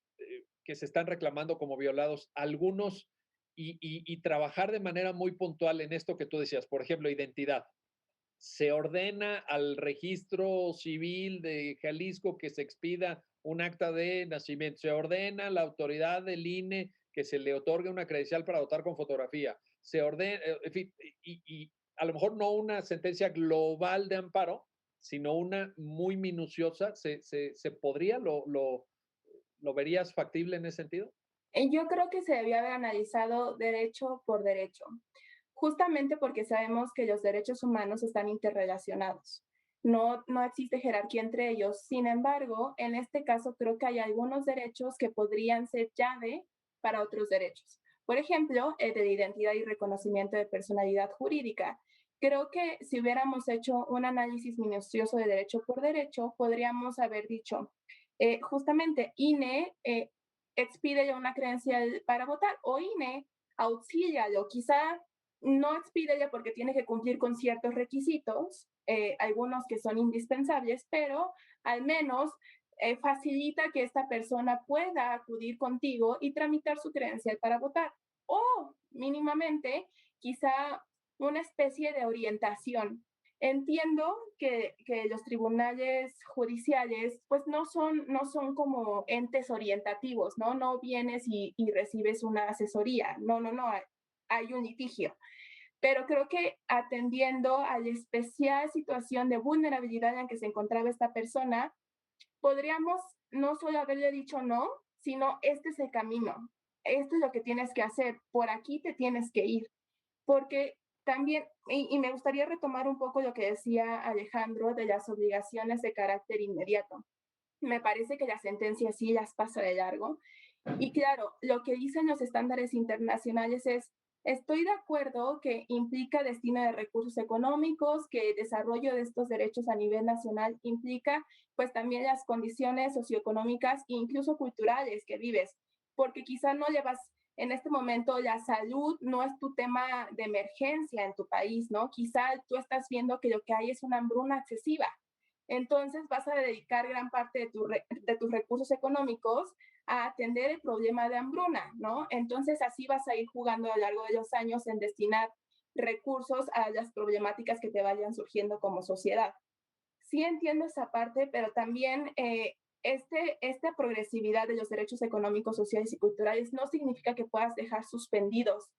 Speaker 1: que se están reclamando como violados, algunos, y trabajar de manera muy puntual en esto que tú decías, por ejemplo, identidad. Se ordena al registro civil de Jalisco que se expida un acta de nacimiento, se ordena a la autoridad del INE que se le otorgue una credencial para votar con fotografía, se ordena, en fin, y a lo mejor no una sentencia global de amparo, sino una muy minuciosa, ¿se podría, lo verías factible en ese sentido?
Speaker 3: Yo creo que se debió haber analizado derecho por derecho, justamente porque sabemos que los derechos humanos están interrelacionados. No existe jerarquía entre ellos. Sin embargo, en este caso creo que hay algunos derechos que podrían ser llave para otros derechos. Por ejemplo, el de identidad y reconocimiento de personalidad jurídica. Creo que si hubiéramos hecho un análisis minucioso de derecho por derecho, podríamos haber dicho, justamente, INE expide una credencial para votar o INE auxílialo, quizá no expídele porque tiene que cumplir con ciertos requisitos, algunos que son indispensables, pero al menos facilita que esta persona pueda acudir contigo y tramitar su credencial para votar. O mínimamente, quizá una especie de orientación. Entiendo que los tribunales judiciales pues no son como entes orientativos, ¿no? No vienes y recibes una asesoría, no, hay un litigio. Pero creo que atendiendo a la especial situación de vulnerabilidad en que se encontraba esta persona, podríamos no solo haberle dicho no, sino este es el camino, esto es lo que tienes que hacer, por aquí te tienes que ir. Porque también, y me gustaría retomar un poco lo que decía Alejandro de las obligaciones de carácter inmediato. Me parece que la sentencia sí las pasa de largo. Y claro, lo que dicen los estándares internacionales es, estoy de acuerdo que implica destino de recursos económicos, que el desarrollo de estos derechos a nivel nacional implica pues también las condiciones socioeconómicas e incluso culturales que vives, porque quizá no llevas en este momento la salud no es tu tema de emergencia en tu país, ¿no? Quizá tú estás viendo que lo que hay es una hambruna excesiva. Entonces vas a dedicar gran parte de tus recursos económicos a atender el problema de hambruna, ¿no? Entonces así vas a ir jugando a lo largo de los años en destinar recursos a las problemáticas que te vayan surgiendo como sociedad. Sí entiendo esa parte, pero también esta progresividad de los derechos económicos, sociales y culturales no significa que puedas dejar suspendidos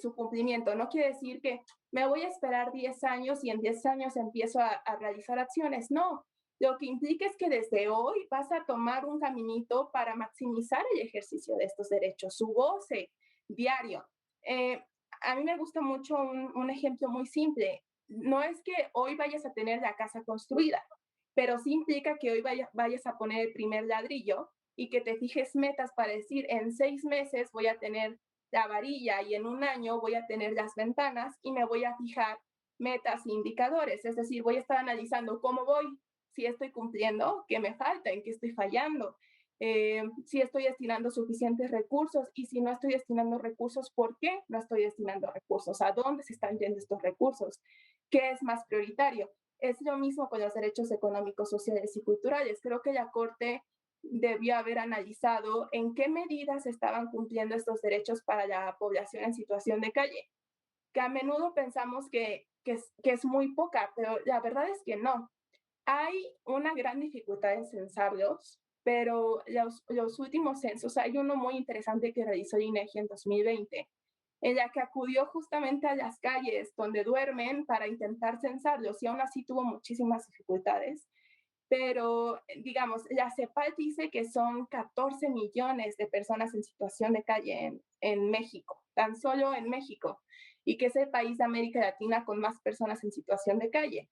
Speaker 3: su cumplimiento. No quiere decir que me voy a esperar 10 años y en 10 años empiezo a realizar acciones. No, lo que implica es que desde hoy vas a tomar un caminito para maximizar el ejercicio de estos derechos, su goce diario. Eh, a mí me gusta mucho un ejemplo muy simple. No es que hoy vayas a tener la casa construida, pero sí implica que hoy vayas a poner el primer ladrillo y que te fijes metas para decir, en 6 meses voy a tener la varilla y en un año voy a tener las ventanas y me voy a fijar metas e indicadores. Es decir, voy a estar analizando cómo voy, si estoy cumpliendo, qué me falta, en qué estoy fallando, si estoy destinando suficientes recursos y si no estoy destinando recursos, ¿por qué no estoy destinando recursos? ¿A dónde se están yendo estos recursos? ¿Qué es más prioritario? Es lo mismo con los derechos económicos, sociales y culturales. Creo que la Corte debió haber analizado en qué medidas estaban cumpliendo estos derechos para la población en situación de calle, que a menudo pensamos que es muy poca, pero la verdad es que no. Hay una gran dificultad en censarlos, pero los últimos censos, hay uno muy interesante que realizó el INEGI en 2020, en la que acudió justamente a las calles donde duermen para intentar censarlos y aún así tuvo muchísimas dificultades. Pero, digamos, la CEPAL dice que son 14 millones de personas en situación de calle en México, tan solo en México, y que es el país de América Latina con más personas en situación de calle.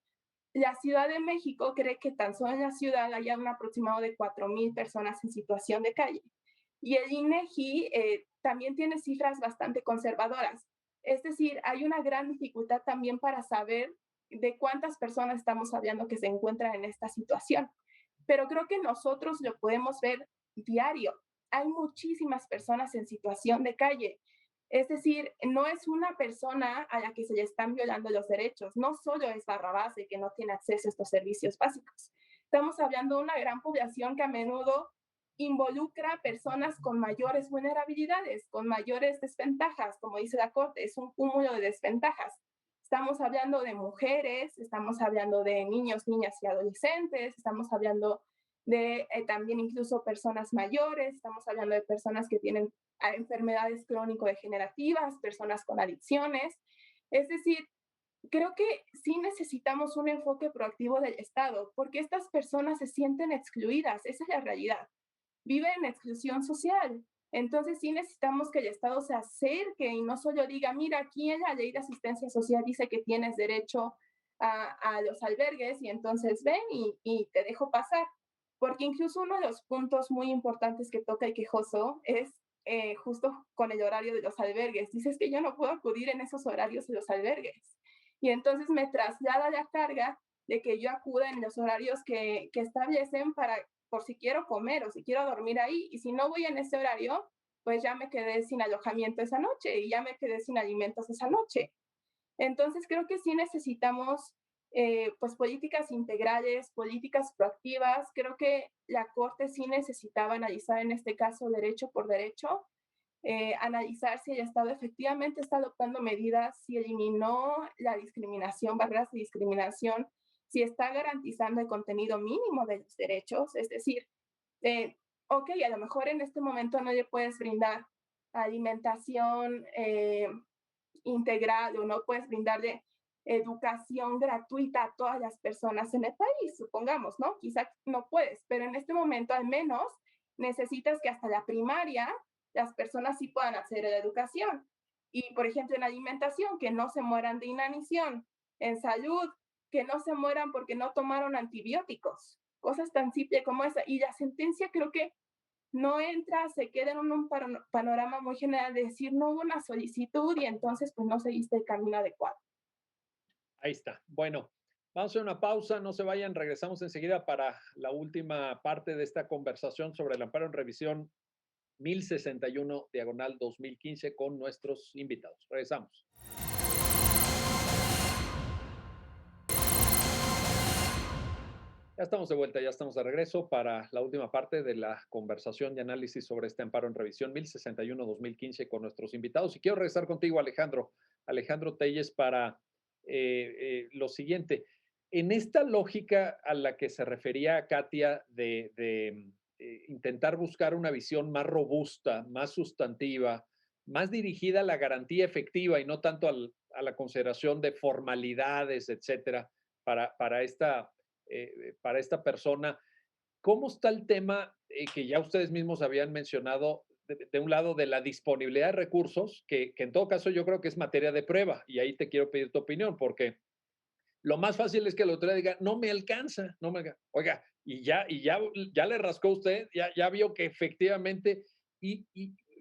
Speaker 3: La Ciudad de México cree que tan solo en la ciudad hay un aproximado de 4,000 personas en situación de calle. Y el INEGI también tiene cifras bastante conservadoras. Es decir, hay una gran dificultad también para saber de cuántas personas estamos hablando que se encuentran en esta situación. Pero creo que nosotros lo podemos ver diario. Hay muchísimas personas en situación de calle. Es decir, no es una persona a la que se le están violando los derechos, no solo es Barrabás el que no tiene acceso a estos servicios básicos. Estamos hablando de una gran población que a menudo involucra a personas con mayores vulnerabilidades, con mayores desventajas, como dice la Corte, es un cúmulo de desventajas. Estamos hablando de mujeres, estamos hablando de niños, niñas y adolescentes, estamos hablando de también incluso personas mayores, estamos hablando de personas que tienen enfermedades crónico-degenerativas, personas con adicciones. Es decir, creo que sí necesitamos un enfoque proactivo del Estado, porque estas personas se sienten excluidas, esa es la realidad. Viven en exclusión social. Entonces sí necesitamos que el Estado se acerque y no solo diga, mira, aquí en la ley de asistencia social dice que tienes derecho a los albergues y entonces ven y te dejo pasar. Porque incluso uno de los puntos muy importantes que toca el quejoso es justo con el horario de los albergues. Dices que yo no puedo acudir en esos horarios de los albergues. Y entonces me traslada la carga de que yo acuda en los horarios que establecen para, por si quiero comer o si quiero dormir ahí. Y si no voy en ese horario, pues ya me quedé sin alojamiento esa noche y ya me quedé sin alimentos esa noche. Entonces creo que sí necesitamos pues políticas integrales, políticas proactivas. Creo que la Corte sí necesitaba analizar en este caso derecho por derecho, analizar si el Estado efectivamente está adoptando medidas, si eliminó la discriminación, barreras de discriminación, si está garantizando el contenido mínimo de los derechos, es decir, ok, a lo mejor en este momento no le puedes brindar alimentación integral o no puedes brindarle educación gratuita a todas las personas en el país, supongamos, ¿no? Quizás no puedes, pero en este momento al menos necesitas que hasta la primaria las personas sí puedan acceder a la educación. Y, por ejemplo, en alimentación, que no se mueran de inanición, en salud, que no se mueran porque no tomaron antibióticos, cosas tan simples como esa. Y la sentencia creo que no entra, se queda en un panorama muy general de decir no hubo una solicitud y entonces pues no seguiste el camino adecuado.
Speaker 1: Ahí está. Bueno, vamos a hacer una pausa, no se vayan, regresamos enseguida para la última parte de esta conversación sobre el amparo en revisión 1061 diagonal 2015 con nuestros invitados. Regresamos. Ya estamos de vuelta, ya estamos de regreso para la última parte de la conversación y análisis sobre este amparo en revisión 1061-2015 con nuestros invitados. Y quiero regresar contigo, Alejandro Telles, para lo siguiente. En esta lógica a la que se refería Katia de intentar buscar una visión más robusta, más sustantiva, más dirigida a la garantía efectiva y no tanto a la consideración de formalidades, etcétera, para esta persona. ¿Cómo está el tema que ya ustedes mismos habían mencionado, de un lado, de la disponibilidad de recursos, que en todo caso yo creo que es materia de prueba, y ahí te quiero pedir tu opinión, porque lo más fácil es que el otro diga, no me alcanza, no me alcanza. Oiga, ya le rascó usted, ya vio que efectivamente, y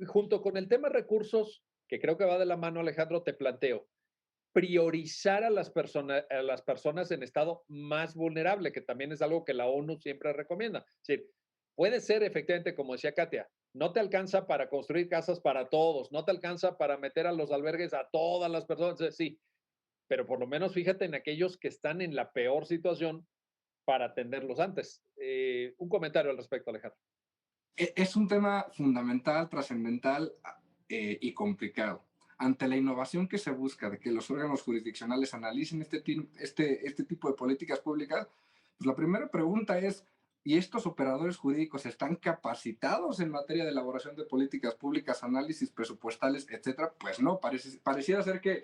Speaker 1: junto con el tema recursos, que creo que va de la mano, Alejandro, te planteo, priorizar a las personas en estado más vulnerable, que también es algo que la ONU siempre recomienda. Es decir, puede ser efectivamente, como decía Katia, no te alcanza para construir casas para todos, no te alcanza para meter a los albergues a todas las personas, sí, pero por lo menos fíjate en aquellos que están en la peor situación para atenderlos antes. Un comentario al respecto, Alejandro.
Speaker 2: Es un tema fundamental, trascendental y complicado. Ante la innovación que se busca de que los órganos jurisdiccionales analicen este tipo de políticas públicas, pues la primera pregunta es, ¿y estos operadores jurídicos están capacitados en materia de elaboración de políticas públicas, análisis presupuestales, etcétera? Pues no, pareciera ser que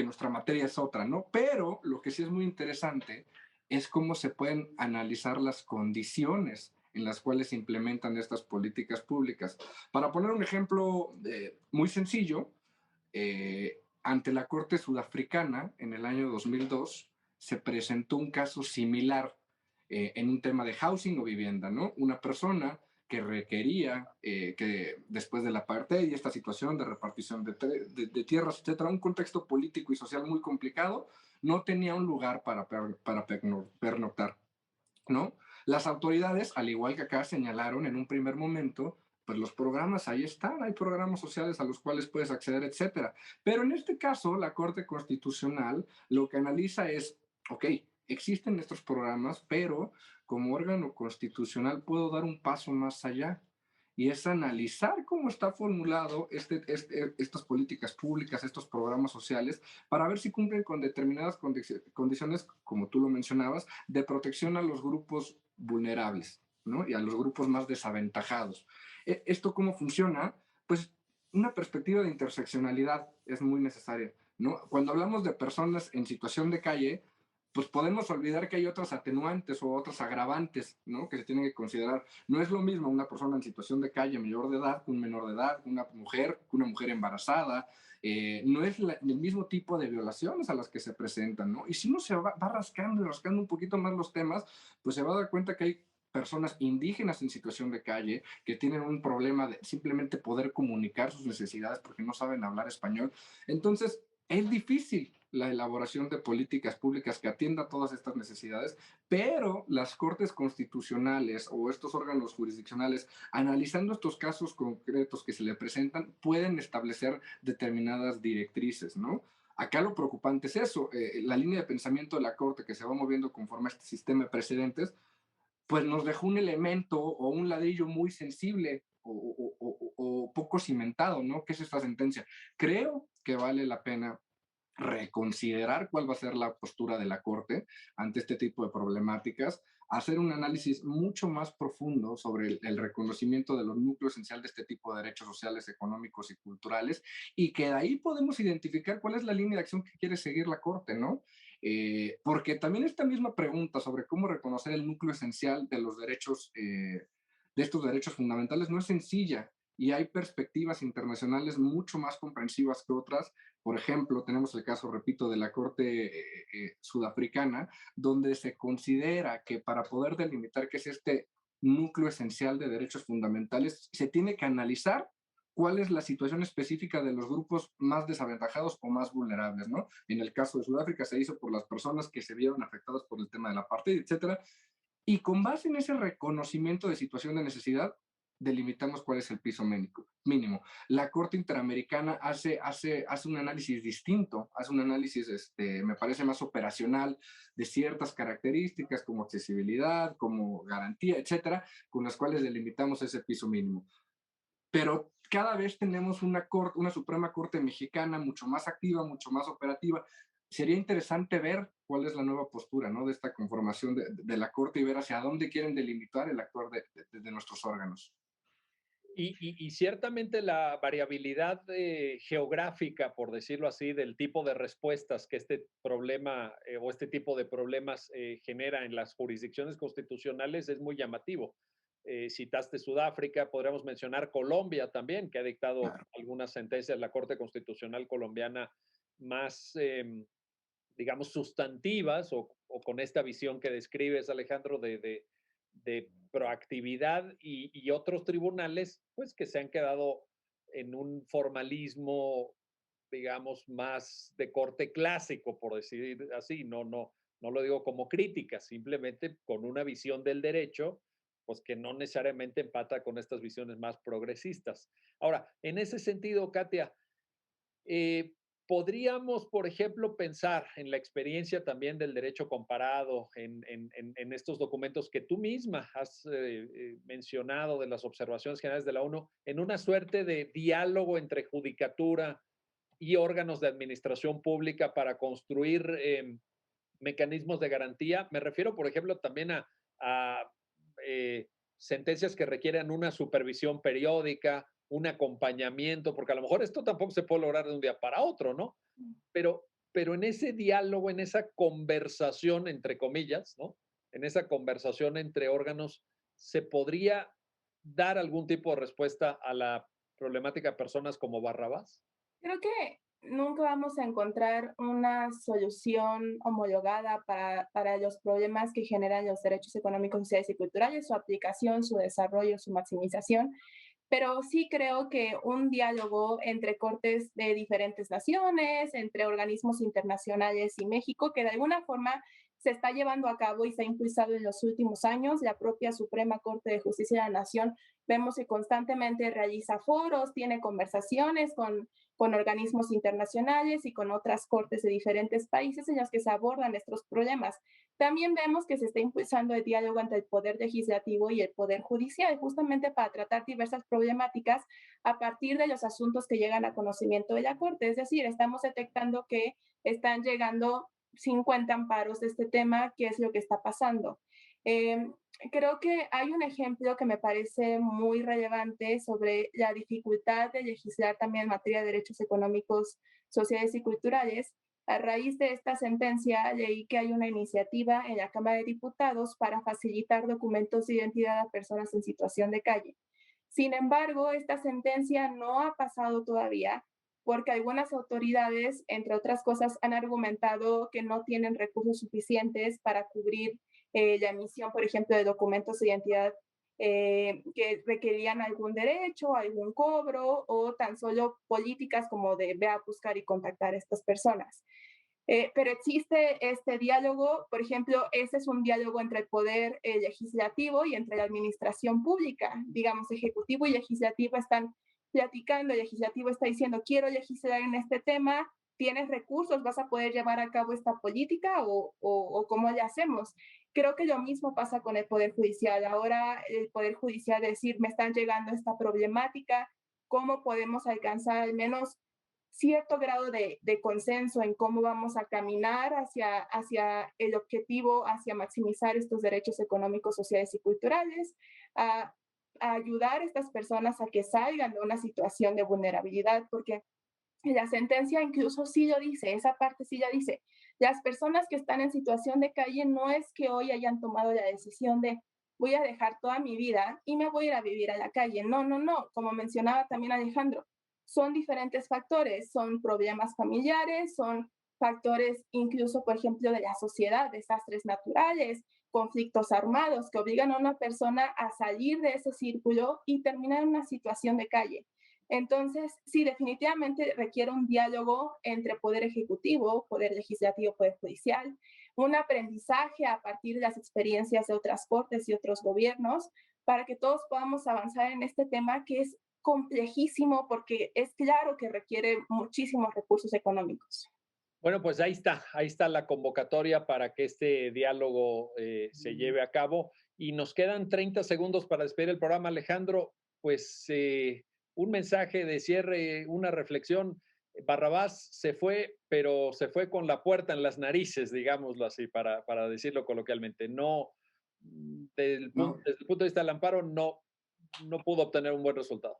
Speaker 2: nuestra materia es otra, ¿no? Pero lo que sí es muy interesante es cómo se pueden analizar las condiciones en las cuales se implementan estas políticas públicas. Para poner un ejemplo muy sencillo, ante la Corte Sudafricana en el año 2002 se presentó un caso similar en un tema de housing o vivienda, ¿no? Una persona que requería que después de la apartheid y esta situación de repartición de tierras, etcétera, un contexto político y social muy complicado, no tenía un lugar para pernoctar, ¿no? Las autoridades, al igual que acá, señalaron en un primer momento, pues los programas ahí están, hay programas sociales a los cuales puedes acceder, etcétera. Pero en este caso, la Corte Constitucional lo que analiza es, ok, existen estos programas, pero como órgano constitucional puedo dar un paso más allá y es analizar cómo está formulado estas políticas públicas, estos programas sociales, para ver si cumplen con determinadas condiciones, como tú lo mencionabas, de protección a los grupos vulnerables, ¿no? Y a los grupos más desaventajados. ¿Esto cómo funciona? Pues una perspectiva de interseccionalidad es muy necesaria, ¿no? Cuando hablamos de personas en situación de calle, pues podemos olvidar que hay otras atenuantes o otras agravantes, ¿no? Que se tienen que considerar. No es lo mismo una persona en situación de calle mayor de edad que un menor de edad, que una mujer embarazada. No es el mismo tipo de violaciones a las que se presentan, ¿no? Y si uno se va rascando y rascando un poquito más los temas, pues se va a dar cuenta que hay personas indígenas en situación de calle que tienen un problema de simplemente poder comunicar sus necesidades porque no saben hablar español. Entonces, es difícil la elaboración de políticas públicas que atienda todas estas necesidades, pero las cortes constitucionales o estos órganos jurisdiccionales, analizando estos casos concretos que se le presentan, pueden establecer determinadas directrices, ¿no? Acá lo preocupante es eso, la línea de pensamiento de la Corte que se va moviendo conforme a este sistema de precedentes, pues nos dejó un elemento o un ladrillo muy sensible o poco cimentado, ¿no? ¿Qué es esta sentencia? Creo que vale la pena reconsiderar cuál va a ser la postura de la Corte ante este tipo de problemáticas, hacer un análisis mucho más profundo sobre el reconocimiento de los núcleos esenciales de este tipo de derechos sociales, económicos y culturales, y que de ahí podemos identificar cuál es la línea de acción que quiere seguir la Corte, ¿no? Porque también esta misma pregunta sobre cómo reconocer el núcleo esencial de los derechos, de estos derechos fundamentales, no es sencilla y hay perspectivas internacionales mucho más comprensivas que otras. Por ejemplo, tenemos el caso, repito, de la Corte sudafricana, donde se considera que para poder delimitar qué es este núcleo esencial de derechos fundamentales, se tiene que analizar cuál es la situación específica de los grupos más desaventajados o más vulnerables, ¿no? En el caso de Sudáfrica se hizo por las personas que se vieron afectadas por el tema de la apartheid, etcétera, y con base en ese reconocimiento de situación de necesidad, delimitamos cuál es el piso mínimo. La Corte Interamericana hace un análisis distinto, hace un análisis, me parece, más operacional de ciertas características como accesibilidad, como garantía, etcétera, con las cuales delimitamos ese piso mínimo. Pero cada vez tenemos una Suprema Corte mexicana mucho más activa, mucho más operativa. Sería interesante ver cuál es la nueva postura, ¿no? De esta conformación de la Corte y ver hacia dónde quieren delimitar el actuar de nuestros órganos.
Speaker 1: Y ciertamente la variabilidad geográfica, por decirlo así, del tipo de respuestas que este problema o este tipo de problemas genera en las jurisdicciones constitucionales es muy llamativo. Citaste Sudáfrica, podríamos mencionar Colombia también, que ha dictado
Speaker 2: Claro.
Speaker 1: algunas sentencias, la Corte Constitucional colombiana más, digamos, sustantivas o con esta visión que describes, Alejandro, de proactividad y otros tribunales, pues que se han quedado en un formalismo, digamos, más de corte clásico, por decir así. No lo digo como crítica, simplemente con una visión del derecho, pues que no necesariamente empata con estas visiones más progresistas. Ahora, en ese sentido, Katia, eh, podríamos, por ejemplo, pensar en la experiencia también del derecho comparado en estos documentos que tú misma has mencionado de las observaciones generales de la ONU, en una suerte de diálogo entre judicatura y órganos de administración pública para construir mecanismos de garantía. Me refiero, por ejemplo, también a sentencias que requieran una supervisión periódica, un acompañamiento, porque a lo mejor esto tampoco se puede lograr de un día para otro, ¿no? Pero en ese diálogo, en esa conversación, entre comillas, ¿no? En esa conversación entre órganos, ¿se podría dar algún tipo de respuesta a la problemática de personas como Barrabás?
Speaker 3: Creo que nunca vamos a encontrar una solución homologada para los problemas que generan los derechos económicos, sociales y culturales, su aplicación, su desarrollo, su maximización. Pero sí creo que un diálogo entre cortes de diferentes naciones, entre organismos internacionales y México, que de alguna forma se está llevando a cabo y se ha impulsado en los últimos años. La propia Suprema Corte de Justicia de la Nación vemos que constantemente realiza foros, tiene conversaciones con organismos internacionales y con otras cortes de diferentes países en las que se abordan estos problemas. También vemos que se está impulsando el diálogo entre el Poder Legislativo y el Poder Judicial, justamente para tratar diversas problemáticas a partir de los asuntos que llegan a conocimiento de la Corte. Es decir, estamos detectando que están llegando 50 amparos de este tema, qué es lo que está pasando. Eh, Creo que hay un ejemplo que me parece muy relevante sobre la dificultad de legislar también en materia de derechos económicos, sociales y culturales. A raíz de esta sentencia, leí que hay una iniciativa en la Cámara de Diputados para facilitar documentos de identidad a personas en situación de calle. Sin embargo, esta sentencia no ha pasado todavía porque algunas autoridades, entre otras cosas, han argumentado que no tienen recursos suficientes para cubrir la emisión, por ejemplo, de documentos de identidad que requerían algún derecho, algún cobro o tan solo políticas como de ve a buscar y contactar a estas personas. Pero existe este diálogo, por ejemplo, ese es un diálogo entre el poder legislativo y entre la administración pública. Digamos, ejecutivo y legislativo están platicando, el legislativo está diciendo, quiero legislar en este tema, tienes recursos, vas a poder llevar a cabo esta política o cómo le hacemos. Creo que lo mismo pasa con el Poder Judicial. Ahora el Poder Judicial decir, me están llegando esta problemática, ¿cómo podemos alcanzar al menos cierto grado de consenso en cómo vamos a caminar hacia el objetivo, hacia maximizar estos derechos económicos, sociales y culturales, a, a ayudar a estas personas a que salgan de una situación de vulnerabilidad, porque la sentencia incluso sí lo dice, esa parte sí la dice. Las personas que están en situación de calle no es que hoy hayan tomado la decisión de voy a dejar toda mi vida y me voy a ir a vivir a la calle. No, no, no. Como mencionaba también Alejandro, son diferentes factores, son problemas familiares, son factores incluso, por ejemplo, de la sociedad, desastres naturales, conflictos armados que obligan a una persona a salir de ese círculo y terminar en una situación de calle. Entonces, sí, definitivamente requiere un diálogo entre poder ejecutivo, poder legislativo, poder judicial, un aprendizaje a partir de las experiencias de otras cortes y otros gobiernos, para que todos podamos avanzar en este tema que es complejísimo porque es claro que requiere muchísimos recursos económicos.
Speaker 1: Bueno, pues ahí está la convocatoria para que este diálogo se lleve a cabo. Y nos quedan 30 segundos para despedir el programa, Alejandro. Pues un mensaje de cierre, una reflexión. Barrabás se fue, pero se fue con la puerta en las narices, digámoslo así, para decirlo coloquialmente. No,
Speaker 2: No,
Speaker 1: desde el punto de vista del amparo, no pudo obtener un buen resultado.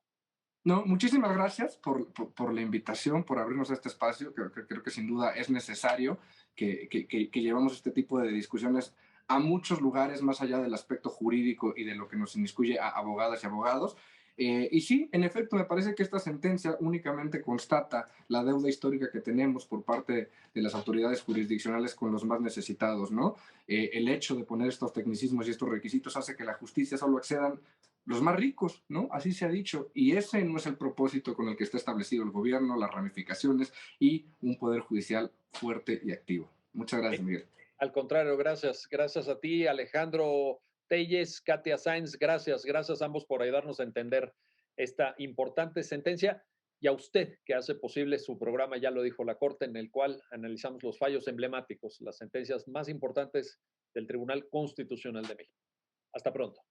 Speaker 2: no, muchísimas gracias por la invitación, por abrirnos este espacio. Creo que sin duda es necesario que llevemos este tipo de discusiones a muchos lugares más allá del aspecto jurídico y de lo que nos inmiscuye a abogadas y abogados. Y sí, en efecto, me parece que esta sentencia únicamente constata la deuda histórica que tenemos por parte de las autoridades jurisdiccionales con los más necesitados, ¿no? El hecho de poner estos tecnicismos y estos requisitos hace que la justicia solo accedan los más ricos, ¿no? Así se ha dicho. Y ese no es el propósito con el que está establecido el gobierno, las ramificaciones y un poder judicial fuerte y activo. Muchas gracias, Miguel.
Speaker 1: Al contrario, gracias. Gracias a ti, Alejandro Telles, Katia Sainz, gracias ambos por ayudarnos a entender esta importante sentencia y a usted que hace posible su programa, ya lo dijo la Corte, en el cual analizamos los fallos emblemáticos, las sentencias más importantes del Tribunal Constitucional de México. Hasta pronto.